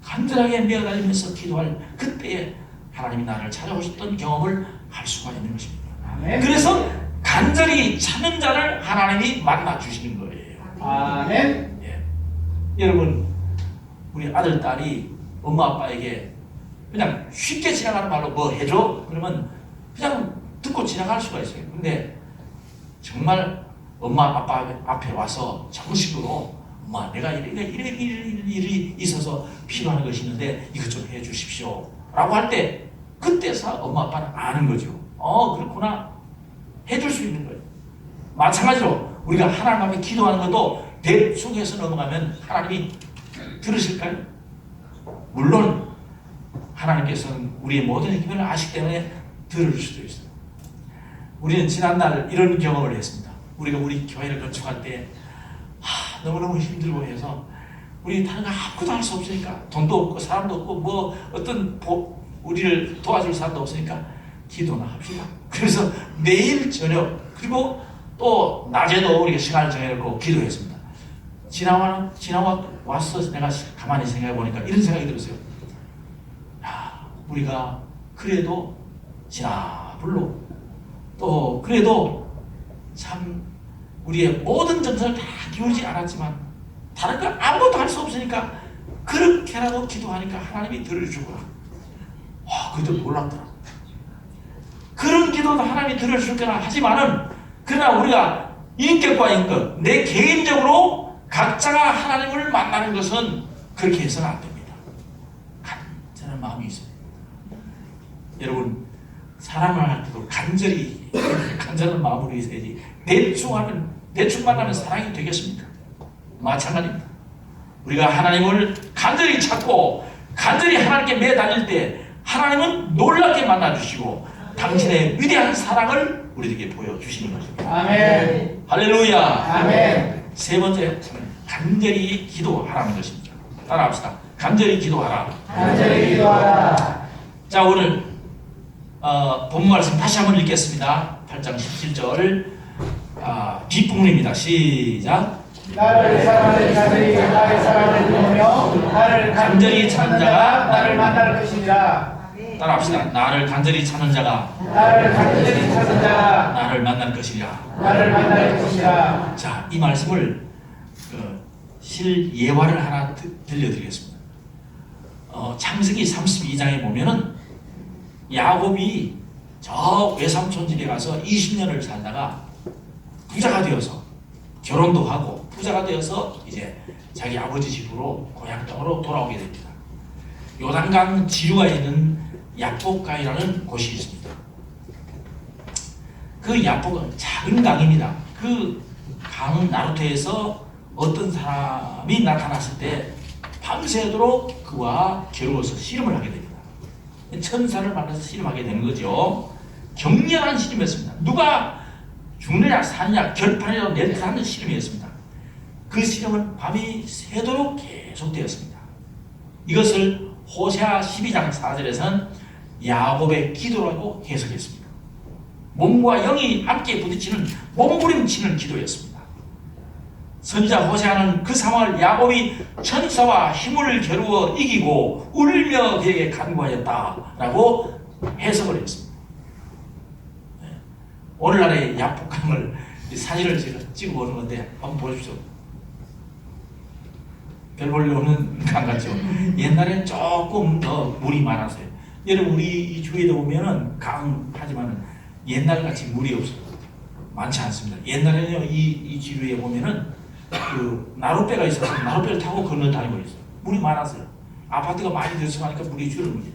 간절하게 매어다니면서 기도할 그때에 하나님이 나를 찾아오셨던 경험을 할 수가 있는 것입니다. 아멘. 그래서 간절히 찾는 자를 하나님이 만나주시는 거예요. 아멘. 예. 여러분, 우리 아들, 딸이 엄마 아빠에게 그냥 쉽게 지나가는 말로 뭐 해줘? 그러면 그냥 듣고 지나갈 수가 있어요. 근데 정말 엄마 아빠 앞에 와서 정식으로 엄마, 내가 이런 일이 있어서 필요한 것이 있는데 이것 좀 해주십시오 라고 할 때 그때서 엄마 아빠는 아는 거죠. 그렇구나, 해줄 수 있는 거예요. 마찬가지로 우리가 하나님 앞에 기도하는 것도 대충 해서 넘어가면 하나님이 들으실까요? 물론 하나님께서는 우리의 모든 기도를 아시기 때문에 들을 수도 있어요. 우리는 지난날 이런 경험을 했습니다. 우리가 우리 교회를 건축할 때 너무너무 힘들고 해서 우리 다른 거 아무것도 할 수 없으니까, 돈도 없고 사람도 없고 뭐 어떤 우리를 도와줄 사람도 없으니까 기도나 합시다. 그래서 매일 저녁 그리고 또 낮에도 우리가 시간을 정해놓고 기도했습니다. 지나와서 내가 가만히 생각해 보니까 이런 생각이 들었어요. 우리가 그래도 지나불로 또 그래도 참 우리의 모든 정성을 다 기울이지 않았지만 다른 거 아무것도 할 수 없으니까 그렇게라도 기도하니까 하나님이 들어주구나. 그것도 몰랐더라. 그런 기도도 하나님이 들어주겠구나 하지만은, 그러나 우리가 인격과 인격, 내 개인적으로 각자가 하나님을 만나는 것은 그렇게 해서는 안 됩니다. 간절한 마음이 있어요. 여러분, 사랑을 할 때도 간절한 마음으로 있어야지 대충 만나면 사랑이 되겠습니까? 마찬가지입니다. 우리가 하나님을 간절히 찾고 간절히 하나님께 매달릴 때 하나님은 놀랍게 만나주시고 당신의 위대한 사랑을 우리에게 보여주시는 것입니다. 아멘. 할렐루야. 아멘. 세 번째, 간절히 기도하라는 것입니다. 따라합시다. 간절히 기도하라. 간절히 기도하라. 자, 오늘 본 말씀 다시 한번 읽겠습니다. 8장 17절 뒷부분입니다. 시작. 나를 사랑하는 자들이 나의 사랑을 보며 나를 간절히 찾는 자가 나를 만날 것이니라. 따라합시다. 나를 간절히 찾는 자가 나를 간절히 찾는 자가 나를 만날 것이라. 나를 만날 것이라. 자, 이 말씀을 실예화를 하나 들려드리겠습니다. 창세기 32장에 보면은 야곱이 저 외삼촌 집에 가서 20년을 살다가 부자가 되어서 결혼도 하고 부자가 되어서 이제 자기 아버지 집으로 고향 땅으로 돌아오게 됩니다. 요단강 지류가 있는 야복강이라는 곳이 있습니다. 그 야복은 작은 강입니다. 그 강 나루터에서 어떤 사람이 나타났을 때 밤새도록 그와 겨루어서 씨름을 하게 됩니다. 천사를 만나서 씨름하게 되는 거죠. 격렬한 씨름이었습니다. 누가 죽느냐 사느냐 결판이라도 낼듯하는 씨름이었습니다. 그 씨름은 밤이 새도록 계속되었습니다. 이것을 호세아 12장 4절에서는 야곱의 기도라고 해석했습니다. 몸과 영이 함께 부딪히는 몸부림치는 기도였습니다. 선지자 호세아는 그 상황을 야곱이 천사와 힘을 겨루어 이기고 울며 그에게 간구하였다라고 해석을 했습니다. 오늘날의 야복강을 사진을 제가 찍어보는 건데 한번 보십시오. 별 볼일 없는 강 같죠? 옛날엔 조금 더 물이 많았어요. 여러분 우리 이 주위에도 보면은 강 하지만은 옛날같이 물이 없어요. 많지 않습니다. 옛날에는요 이 지류에 보면은 그 나룻배가 있어서 나룻배를 타고 건너다니고 있어요. 물이 많았어요. 아파트가 많이 들어서가니까 물이 줄은 거예요.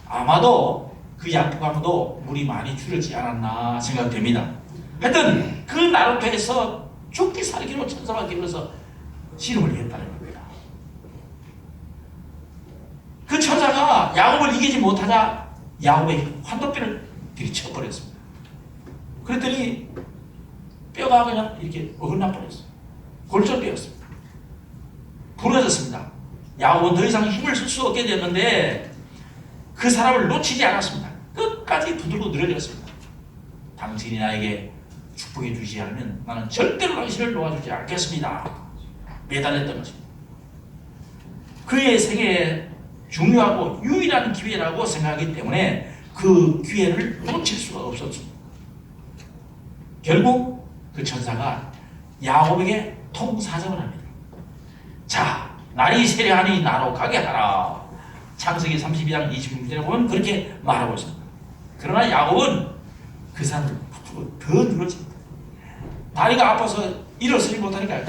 아마도 그 야복강도 물이 많이 줄었지 않았나 생각됩니다. 하여튼 그 나룻배에서 죽기 살기로 천사가 길러서 씨름을 했다는 겁니다. 그 천사가 야곱을 이기지 못하자 야곱의 환도뼈를 들이쳐버렸습니다. 그랬더니 뼈가 그냥 이렇게 어긋나 버렸어요. 골절되었습니다. 부러졌습니다. 야곱은 더 이상 힘을 쓸 수 없게 됐는데 그 사람을 놓치지 않았습니다. 끝까지 붙들고 늘어졌습니다. 당신이 나에게 축복해 주지 않으면 나는 절대로 당신을 놓아주지 않겠습니다. 매달렸던 것입니다. 그의 생애에 중요하고 유일한 기회라고 생각하기 때문에 그 기회를 놓칠 수가 없었습니다. 결국 그 천사가 야곱에게 통사정을 합니다. 자, 날이 세려하니 나로 가게 하라. 창세기 32장 26절에 보면 그렇게 말하고 있습니다. 그러나 야곱은 그 사람을 붙들고 더 늘어집니다. 다리가 아파서 일어서지 못하니까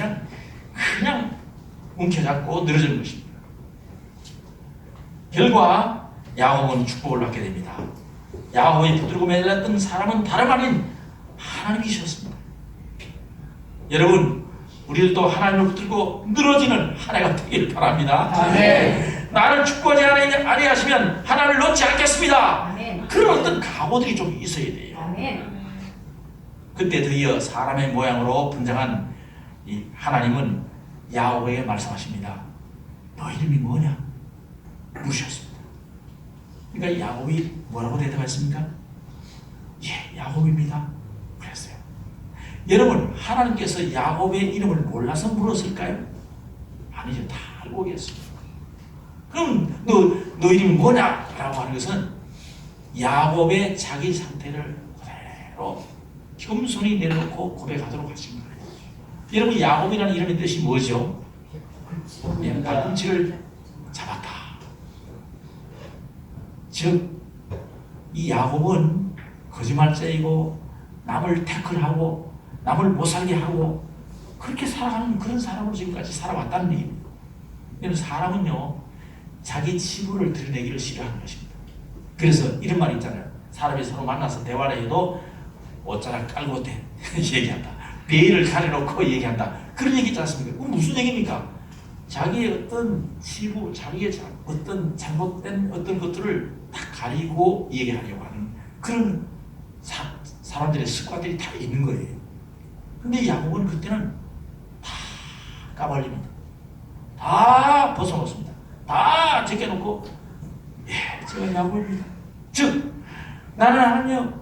그냥 움켜잡고 늘어지는 것입니다. 결과 야곱은 축복을 받게 됩니다. 야곱이 붙들고 매달렸던 사람은 다름 아닌 하나님이셨습니다. 여러분 우리들도 하나님을 붙들고 늘어지는 한 해가 되기를 바랍니다. 아멘. 나를 축복하지 아니하시면 하나님을 놓지 않겠습니다. 아멘. 그런 어떤 각오들이 좀 있어야 돼요. 아멘. 그때 드디어 사람의 모양으로 분장한 이 하나님은 야곱에게 말씀하십니다. 너 이름이 뭐냐? 물으셨습니다. 그러니까 야곱이 뭐라고 대답했습니까? 예, 야곱입니다. 그랬어요. 여러분 하나님께서 야곱의 이름을 몰라서 물었을까요? 아니죠. 다 알고 계셨습니다. 그럼 너 이름이 뭐냐? 라고 하는 것은 야곱의 자기 상태를 그대로 겸손히 내려놓고 고백하도록 하신 거예요. 여러분 야곱이라는 이름의 뜻이 뭐죠? 예, 발꿈치를 잡았다. 즉 이 야곱은 거짓말쟁이고 남을 태클하고 남을 못살게 하고 그렇게 살아가는 그런 사람으로 지금까지 살아왔다는 얘기입니다. 여러분 사람은요 자기 치부를 드러내기를 싫어하는 것입니다. 그래서 이런 말이 있잖아요. 사람이 서로 만나서 대화를 해도 옷자락 깔고 얘기한다. 베일을 가려놓고 얘기한다. 그런 얘기 있지 않습니까? 그건 무슨 얘기입니까? 자기의 어떤 치부, 자기의 어떤 잘못된 어떤 것들을 다 가리고 얘기하려고 하는 그런 사람들의 습관들이 다 있는 거예요. 근데 야곱은 그때는 다 까발립니다. 다 벗어놓습니다. 다 제껴놓고 예, 제가 야곱입니다. 즉 나는 하나님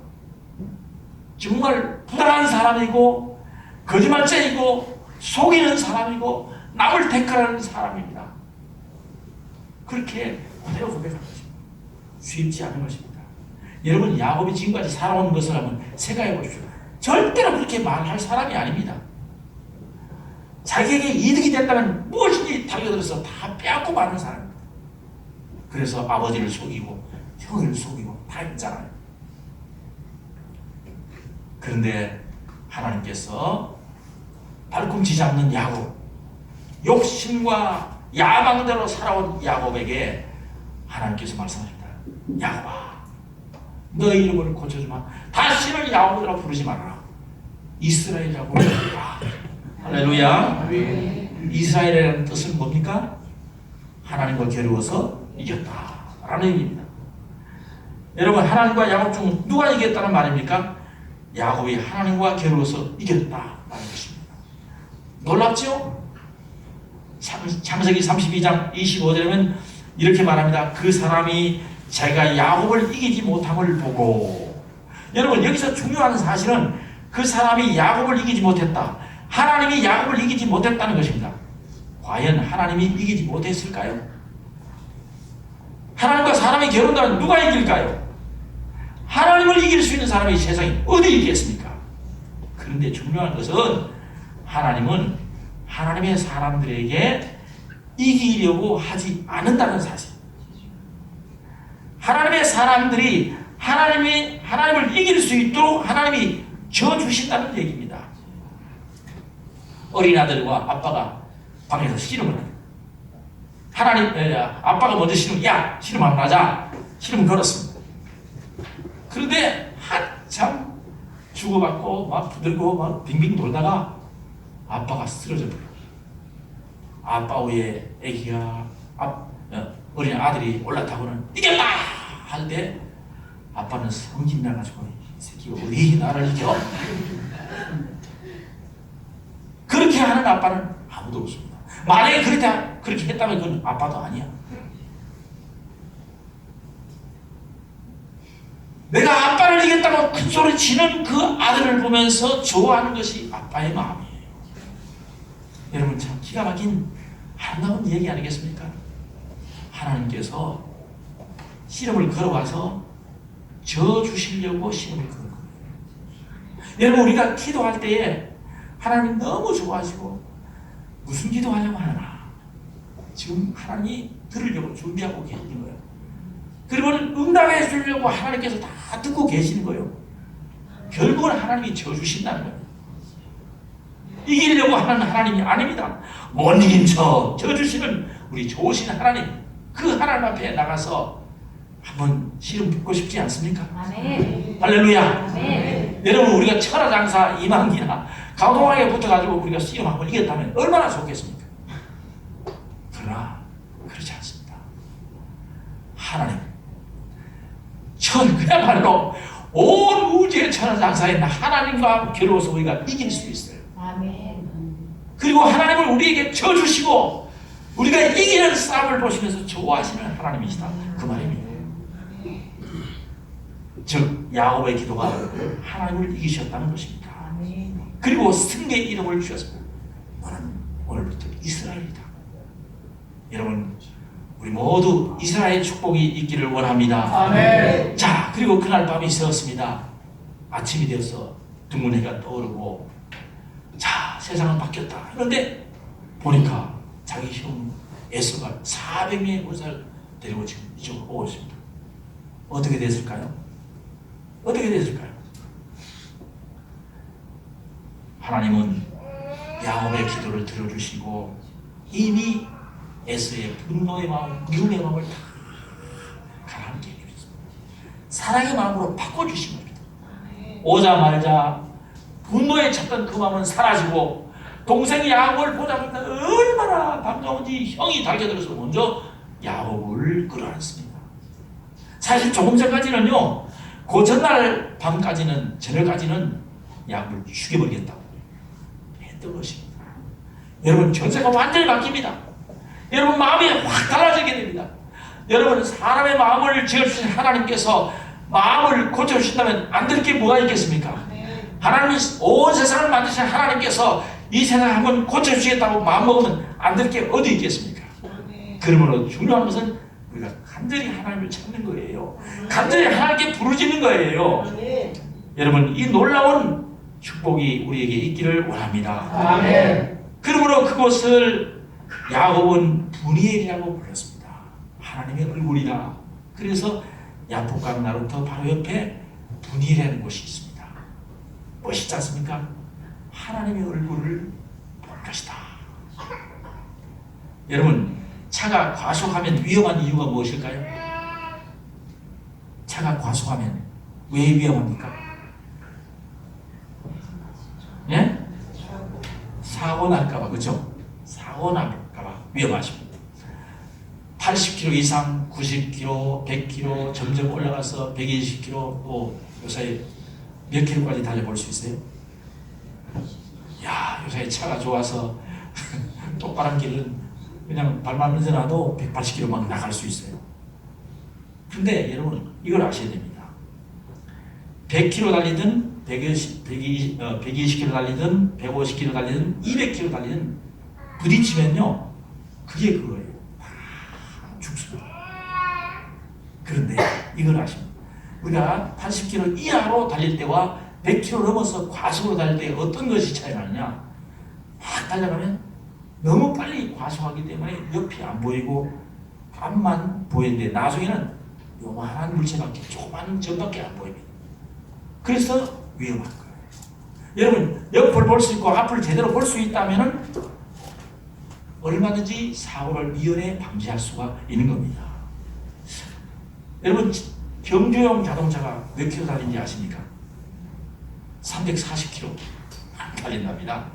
정말 부당한 사람이고 거짓말쟁이고 속이는 사람이고 남을 태클하는 사람입니다. 그렇게 그대로 고백한 것입니다. 쉽지 않은 것입니다. 여러분 야곱이 지금까지 살아온 것을 한번 생각해 보십시오. 절대로 그렇게 말할 사람이 아닙니다. 자기에게 이득이 된다면 무엇인지 달려들어서 다 빼앗고 마는 사람입니다. 그래서 아버지를 속이고 형을 속이고 다 했잖아요. 그런데 하나님께서 발꿈치 잡는 야곱, 욕심과 야망대로 살아온 야곱에게 하나님께서 말씀하십니다. 야곱아, 너 이름을 고쳐주마. 다시는 야곱이라고 부르지 말아라. 이스라엘이라고 부르라. 할렐루야. 이스라엘이라는 뜻은 뭡니까? 하나님과 겨루어서 이겼다라는 의미입니다. 여러분, 하나님과 야곱 중 누가 이겼다는 말입니까? 야곱이 하나님과 겨루어서 이겼다라는 것입니다. 놀랍죠? 창세기 32장 25절에는 이렇게 말합니다. 그 사람이 제가 야곱을 이기지 못함을 보고. 여러분, 여기서 중요한 사실은 그 사람이 야곱을 이기지 못했다, 하나님이 야곱을 이기지 못했다는 것입니다. 과연 하나님이 이기지 못했을까요? 하나님과 사람이 겨룬다면 누가 이길까요? 하나님을 이길 수 있는 사람이 세상에 어디 있겠습니까? 그런데 중요한 것은 하나님은 하나님의 사람들에게 이기려고 하지 않는다는 사실. 하나님의 사람들이 하나님을 이길 수 있도록 하나님이 져주신다는 얘기입니다. 어린아들과 아빠가 방에서 씨름을 해요. 아빠가 먼저 씨름 한번 하자. 씨름 걸었습니다. 그런데 한참 주고받고 막 부들고 막 빙빙 돌다가 아빠가 쓰러져 버려요. 아빠 위에 애기가 어린 아들이 올라타고는 이겼다 할 때 아빠는 성질이 나가지고 이 새끼가 어디 나를 이겨? 그렇게 하는 아빠는 아무도 없습니다. 만약에 그렇게 했다면 그건 아빠도 아니야. 내가 아빠를 이겼다고 큰 소리 치는 그 아들을 보면서 좋아하는 것이 아빠의 마음이에요. 여러분, 참 기가 막힌 아름다운 얘기 아니겠습니까? 하나님께서 씨름을 걸어와서 져주시려고 씨름을 걸은 거예요. 여러분, 우리가 기도할 때에 하나님 너무 좋아하시고 무슨 기도하려고 하나? 지금 하나님이 들으려고 준비하고 계시는 거예요. 그리고 응답해 주려고 하나님께서 다 듣고 계시는 거예요. 결국은 하나님이 져주신다는 거예요. 이기려고 하는 하나님이 아닙니다. 못 이긴 척 져주시는 우리 좋으신 하나님, 그 하나님 앞에 나가서 한번 씨름 붙고 싶지 않습니까? 아멘. 할렐루야. 아멘. 여러분, 우리가 천하장사 이만기나 강동하게 붙어가지고 우리가 씨름 한번 이겼다면 얼마나 좋겠습니까? 그러나 그렇지 않습니다. 하나님, 그야말로 온 우주의 천하장사인 하나님과 겨루어서 우리가 이길 수 있어요. 아멘. 그리고 하나님을 우리에게 져주시고 우리가 이기는 싸움을 보시면서 좋아하시는 하나님이시다, 그 말입니다. 즉 야곱의 기도가 하나님을 이기셨다는 것입니다. 아멘. 그리고 승리의 이름을 주셨습니다. 너는 오늘부터 이스라엘이다. 여러분, 우리 모두 이스라엘 축복이 있기를 원합니다. 아멘. 자, 그리고 그날 밤이 새었습니다. 아침이 되어서 둥근 해가 떠오르고, 자, 세상은 바뀌었다. 그런데 보니까 자기 형 에서가 400명의 군사를 데리고 지금 이쪽으로 오고 있습니다. 어떻게 됐을까요? 어떻게 됐을까요? 하나님은 야곱의 기도를 들어주시고 이미 에서의 분노의 마음, 미움의 마음을 다 가라앉게 해주셨습니다. 사랑의 마음으로 바꿔주신 겁니다. 오자마자 분노에 찼던 그 마음은 사라지고 동생이 야곱을 보자마자 얼마나 반가운지 형이 달겨들어서 먼저 야곱을 끌어안습니다. 사실 조금 전까지는요, 그 전날 밤까지는, 저녁까지는 야곱을 죽여버리겠다고 했던 것입니다. 여러분, 전세가 완전히 바뀝니다. 여러분, 마음이 확 달라지게 됩니다. 여러분, 사람의 마음을 지어주신 하나님께서 마음을 고쳐주신다면 안 될 게 뭐가 있겠습니까? 하나님이 온 세상을 만드신 하나님께서 이 세상을 한번 고쳐주시겠다고 마음먹으면 안 될 게 어디 있겠습니까? 그러므로 중요한 것은 우리가 간절히 하나님을 찾는 거예요. 간절히 하나님께 부르짖는 거예요. 여러분, 이 놀라운 축복이 우리에게 있기를 원합니다. 아멘. 그러므로 그곳을 야곱은 분이엘이라고 불렀습니다. 하나님의 얼굴이다. 그래서 야복강 나루터 바로 옆에 분이엘이라는 곳이 있습니다. 멋있지 않습니까? 하나님의 얼굴을 볼 것이다. 여러분, 차가 과속하면 위험한 이유가 무엇일까요? 차가 과속하면 왜 위험합니까? 예? 사고 날까봐, 그죠? 사고 날까봐 위험하십니다. 80km 이상, 90km, 100km 점점 올라가서 120km, 또 요사이 몇 킬로까지 달려볼 수 있어요? 야, 요사이 차가 좋아서 똑바른 길은 그냥 발만 늦어놔도 180km 막 나갈 수 있어요. 근데 여러분, 이걸 아셔야 됩니다. 100km 달리든 120km 달리든 150km 달리든 200km 달리든 부딪히면요, 그게 그거예요. 죽습니다. 그런데 이걸 아십니다. 우리가 80km 이하로 달릴 때와 100km 넘어서 과속으로 달릴 때 어떤 것이 차이 나느냐? 막 달려가면 너무 빨리 과속하기 때문에 옆이 안 보이고 앞만 보이는데 나중에는 요만한 물체밖에, 조그만 점밖에 안 보입니다. 그래서 위험한 거예요. 여러분, 옆을 볼 수 있고 앞을 제대로 볼 수 있다면 얼마든지 사고를 미연에 방지할 수가 있는 겁니다. 여러분, 경주용 자동차가 몇 킬로 달리는지 아십니까? 340km 달린답니다.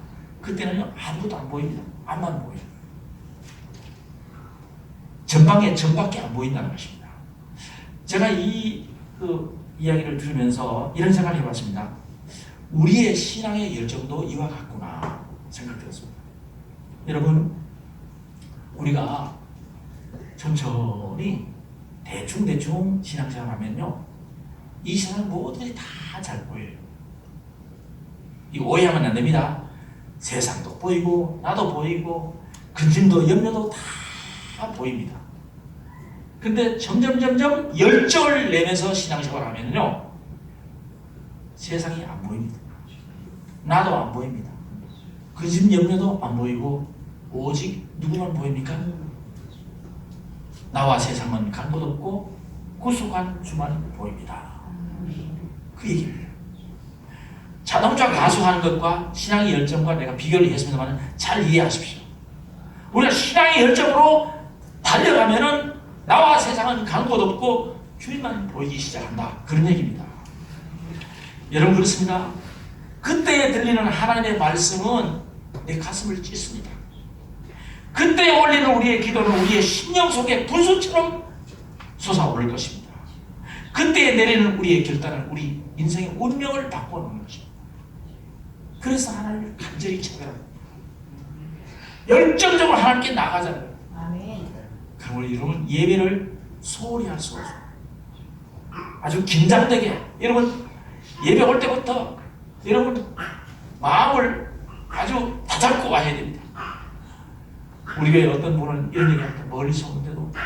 그때는요, 아무것도 안 보입니다. 앞만 보여요. 전방에 전밖에 안 보인다는 것입니다. 제가 이 이야기를 들으면서 이런 생각을 해봤습니다. 우리의 신앙의 열정도 이와 같구나 생각되었습니다. 여러분, 우리가 천천히 대충 신앙생활 하면요, 이 세상 모두들이 다 잘 보여요. 이 오해하면 안 됩니다. 세상도 보이고 나도 보이고 근심도 염려도 다 보입니다. 근데 점점 열정을 내면서 신앙생활 하면요, 세상이 안 보입니다. 나도 안 보입니다. 근심 염려도 안 보이고 오직 누구만 보입니까? 나와 세상은 간 곳 없고 구속한 주만 보입니다. 그 얘기를 자동차 가속하는 것과 신앙의 열정과 내가 비교를 했습니다만 잘 이해하십시오. 우리가 신앙의 열정으로 달려가면은 나와 세상은 간 곳 없고 주님만 보이기 시작한다. 그런 얘기입니다. 여러분, 그렇습니다. 그때에 들리는 하나님의 말씀은 내 가슴을 찢습니다. 그때 올리는 우리의 기도는 우리의 심령 속에 분수처럼 솟아오를 것입니다. 그때에 내리는 우리의 결단은 우리 인생의 운명을 바꿔놓는 것입니다. 그래서 하나님을 간절히 찾아갑니다. 열정적으로 하나님께 나가잖아요. 아멘. 그럼 우리 여러분, 예배를 소홀히 할 수 없어요. 아주 긴장되게, 여러분 예배 올 때부터 여러분 마음을 아주 다잡고 와야 됩니다. 우리 교회 어떤 분은 이런 얘기합니다. 멀리서 오는데도 막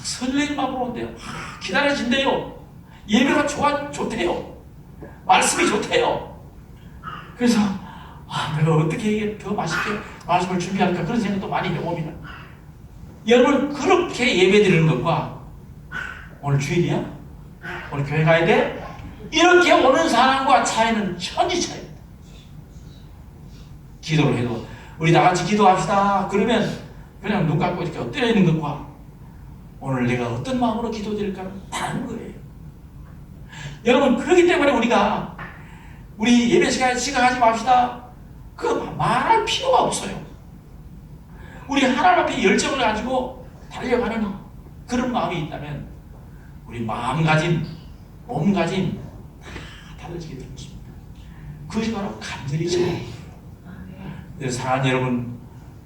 설레는 마음으로 온대요. 기다려진대요. 예배가 좋대요. 말씀이 좋대요. 그래서 내가 어떻게 더 맛있게 말씀을 준비할까, 그런 생각도 많이 해봅니다. 여러분, 그렇게 예배 드리는 것과 오늘 주일이야? 오늘 교회 가야 돼? 이렇게 오는 사람과 차이는 천지 차이입니다. 기도를 해도 우리 다 같이 기도합시다 그러면 그냥 눈 감고 이렇게 엎드려 있는 것과 오늘 내가 어떤 마음으로 기도드릴까는 다른 거예요. 여러분, 그렇기 때문에 우리가 우리 예배 시간에 지각하지 맙시다 그 말할 필요가 없어요. 우리 하나님 앞에 열정을 가지고 달려가는 그런 마음이 있다면 우리 마음가짐, 몸가짐 다 달라지게 될 것입니다. 그것이 바로 간절히 찾는 거예요. 사랑하는 여러분,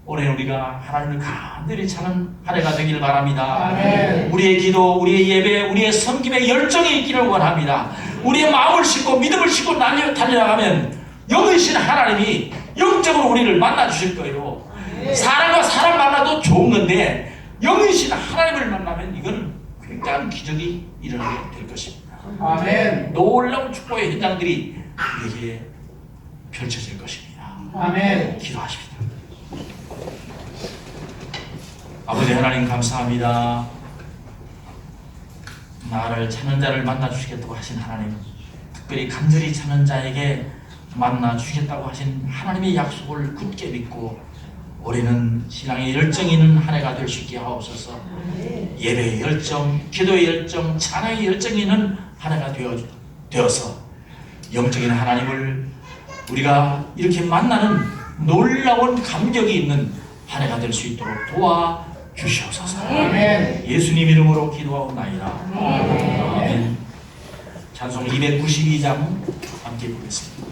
올해 우리가 하나님을 간절히 찾는 한 해가 되기를 바랍니다. 아멘. 우리의 기도, 우리의 예배, 우리의 섬김의 열정이 있기를 원합니다. 우리의 마음을 싣고 믿음을 싣고 달려나가면 영이신 하나님이 영적으로 우리를 만나 주실 거예요. 사람과 사람 만나도 좋은 건데 영이신 하나님을 만나면 이건 굉장한 기적이 일어나게 될 것입니다. 아멘. 놀라운 축복의 현장들이 우리에게 펼쳐질 것입니다. 아멘. 기도하십시다. 아버지 하나님, 감사합니다. 나를 찾는 자를 만나 주시겠다고 하신 하나님, 특별히 간절히 찾는 자에게 만나 주시겠다고 하신 하나님의 약속을 굳게 믿고 올해는 신앙의 열정이 있는 한 해가 될 수 있게 하옵소서. 예배의 열정, 기도의 열정, 찬양의 열정이 있는 한 해가 되어서 영적인 하나님을 우리가 이렇게 만나는 놀라운 감격이 있는 한 해가 될 수 있도록 도와주시옵소서. 예수님 이름으로 기도하옵나이다. 아멘. 찬송 292장 함께 보겠습니다.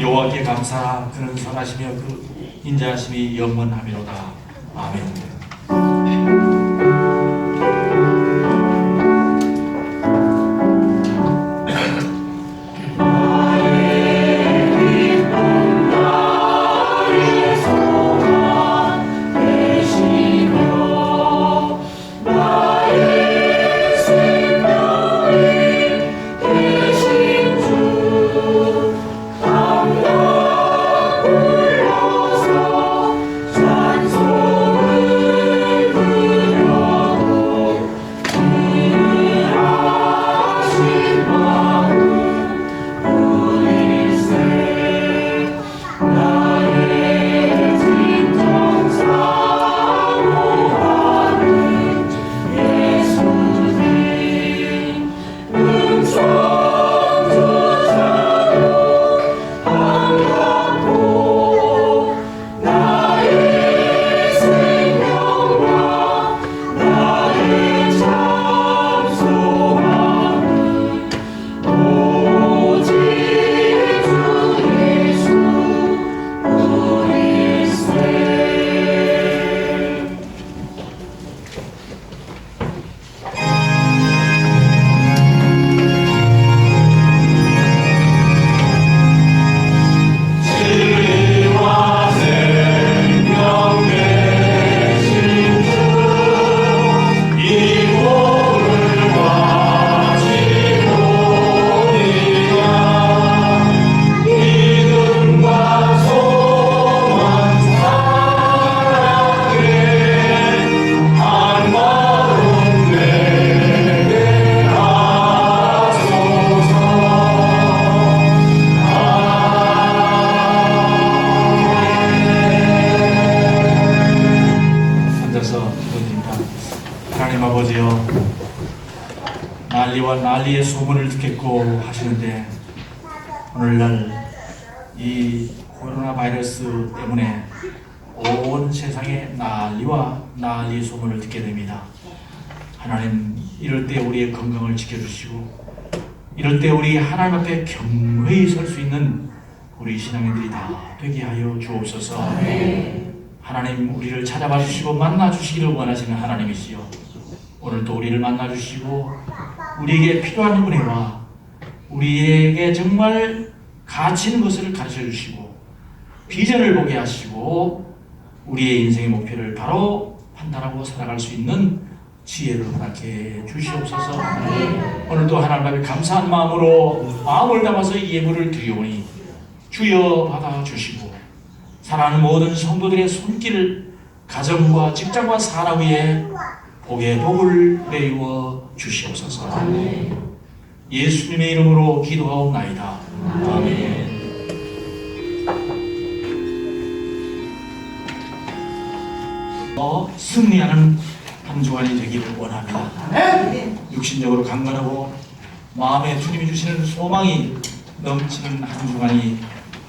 여호와께 감사, 그는 선하시며 그 인자하심이 영원하미로다. 아멘. 찬송을 기도하겠습니다. 하나님 아버지여, 난리와 난리의 소문을 듣겠고 하시는데 오늘날 이 코로나 바이러스 때문에 온 세상에 난리와 난리의 소문을 듣게 됩니다. 하나님, 이럴 때 우리의 건강을 지켜주시고 이럴 때 우리 하나님 앞에 경외히 설 수 있는 우리 신앙인들이 다 되게 하여 주옵소서. 하나님, 우리를 찾아봐 주시고 만나 주시기를 원하시는 하나님이시여, 오늘도 우리를 만나 주시고 우리에게 필요한 은혜와 우리에게 정말 가치 있는 것을 가르쳐 주시고 비전을 보게 하시고 우리의 인생의 목표를 바로 판단하고 살아갈 수 있는 지혜를 허락해 주시옵소서. 오늘도 하나님 앞에 감사한 마음으로 마음을 담아서 이 예물을 드리오니 주여 받아 주시고 사랑하는 모든 성도들의 손길을 가정과 직장과 사람 위에 복의 복을 내리워 주시옵소서. 예수님의 이름으로 기도하옵나이다. 아멘. 승리하는 한 주간이 되기를 원합니다. 육신적으로 강건하고 마음에 주님이 주시는 소망이 넘치는 한 주간이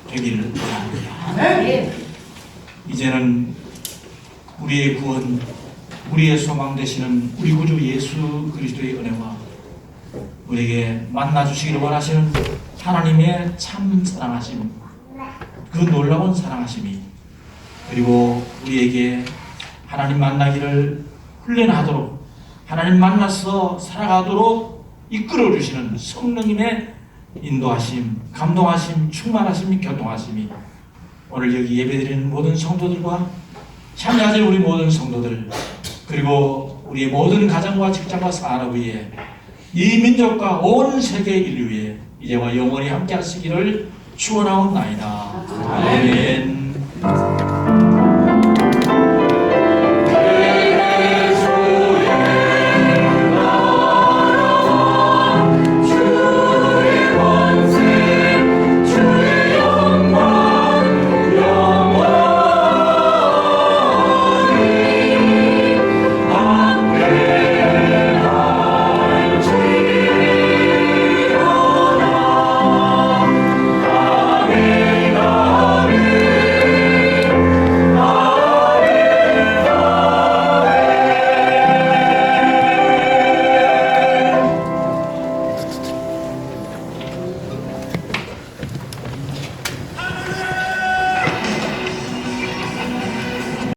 되기를 원합니다. 이제는 우리의 구원, 우리의 소망 되시는 우리 구주 예수 그리스도의 은혜와 우리에게 만나 주시기를 원하시는 하나님의 참 사랑하심, 그 놀라운 사랑하심이, 그리고 우리에게 하나님 만나기를 훈련하도록, 하나님 만나서 살아가도록 이끌어 주시는 성령님의 인도하심, 감동하심, 충만하심, 교통하심이 오늘 여기 예배드리는 모든 성도들과 참여하는 우리 모든 성도들, 그리고 우리의 모든 가정과 직장과 산업 위에, 이 민족과 온 세계 인류에 이제와 영원히 함께 하시기를 축원하옵나이다. 아멘.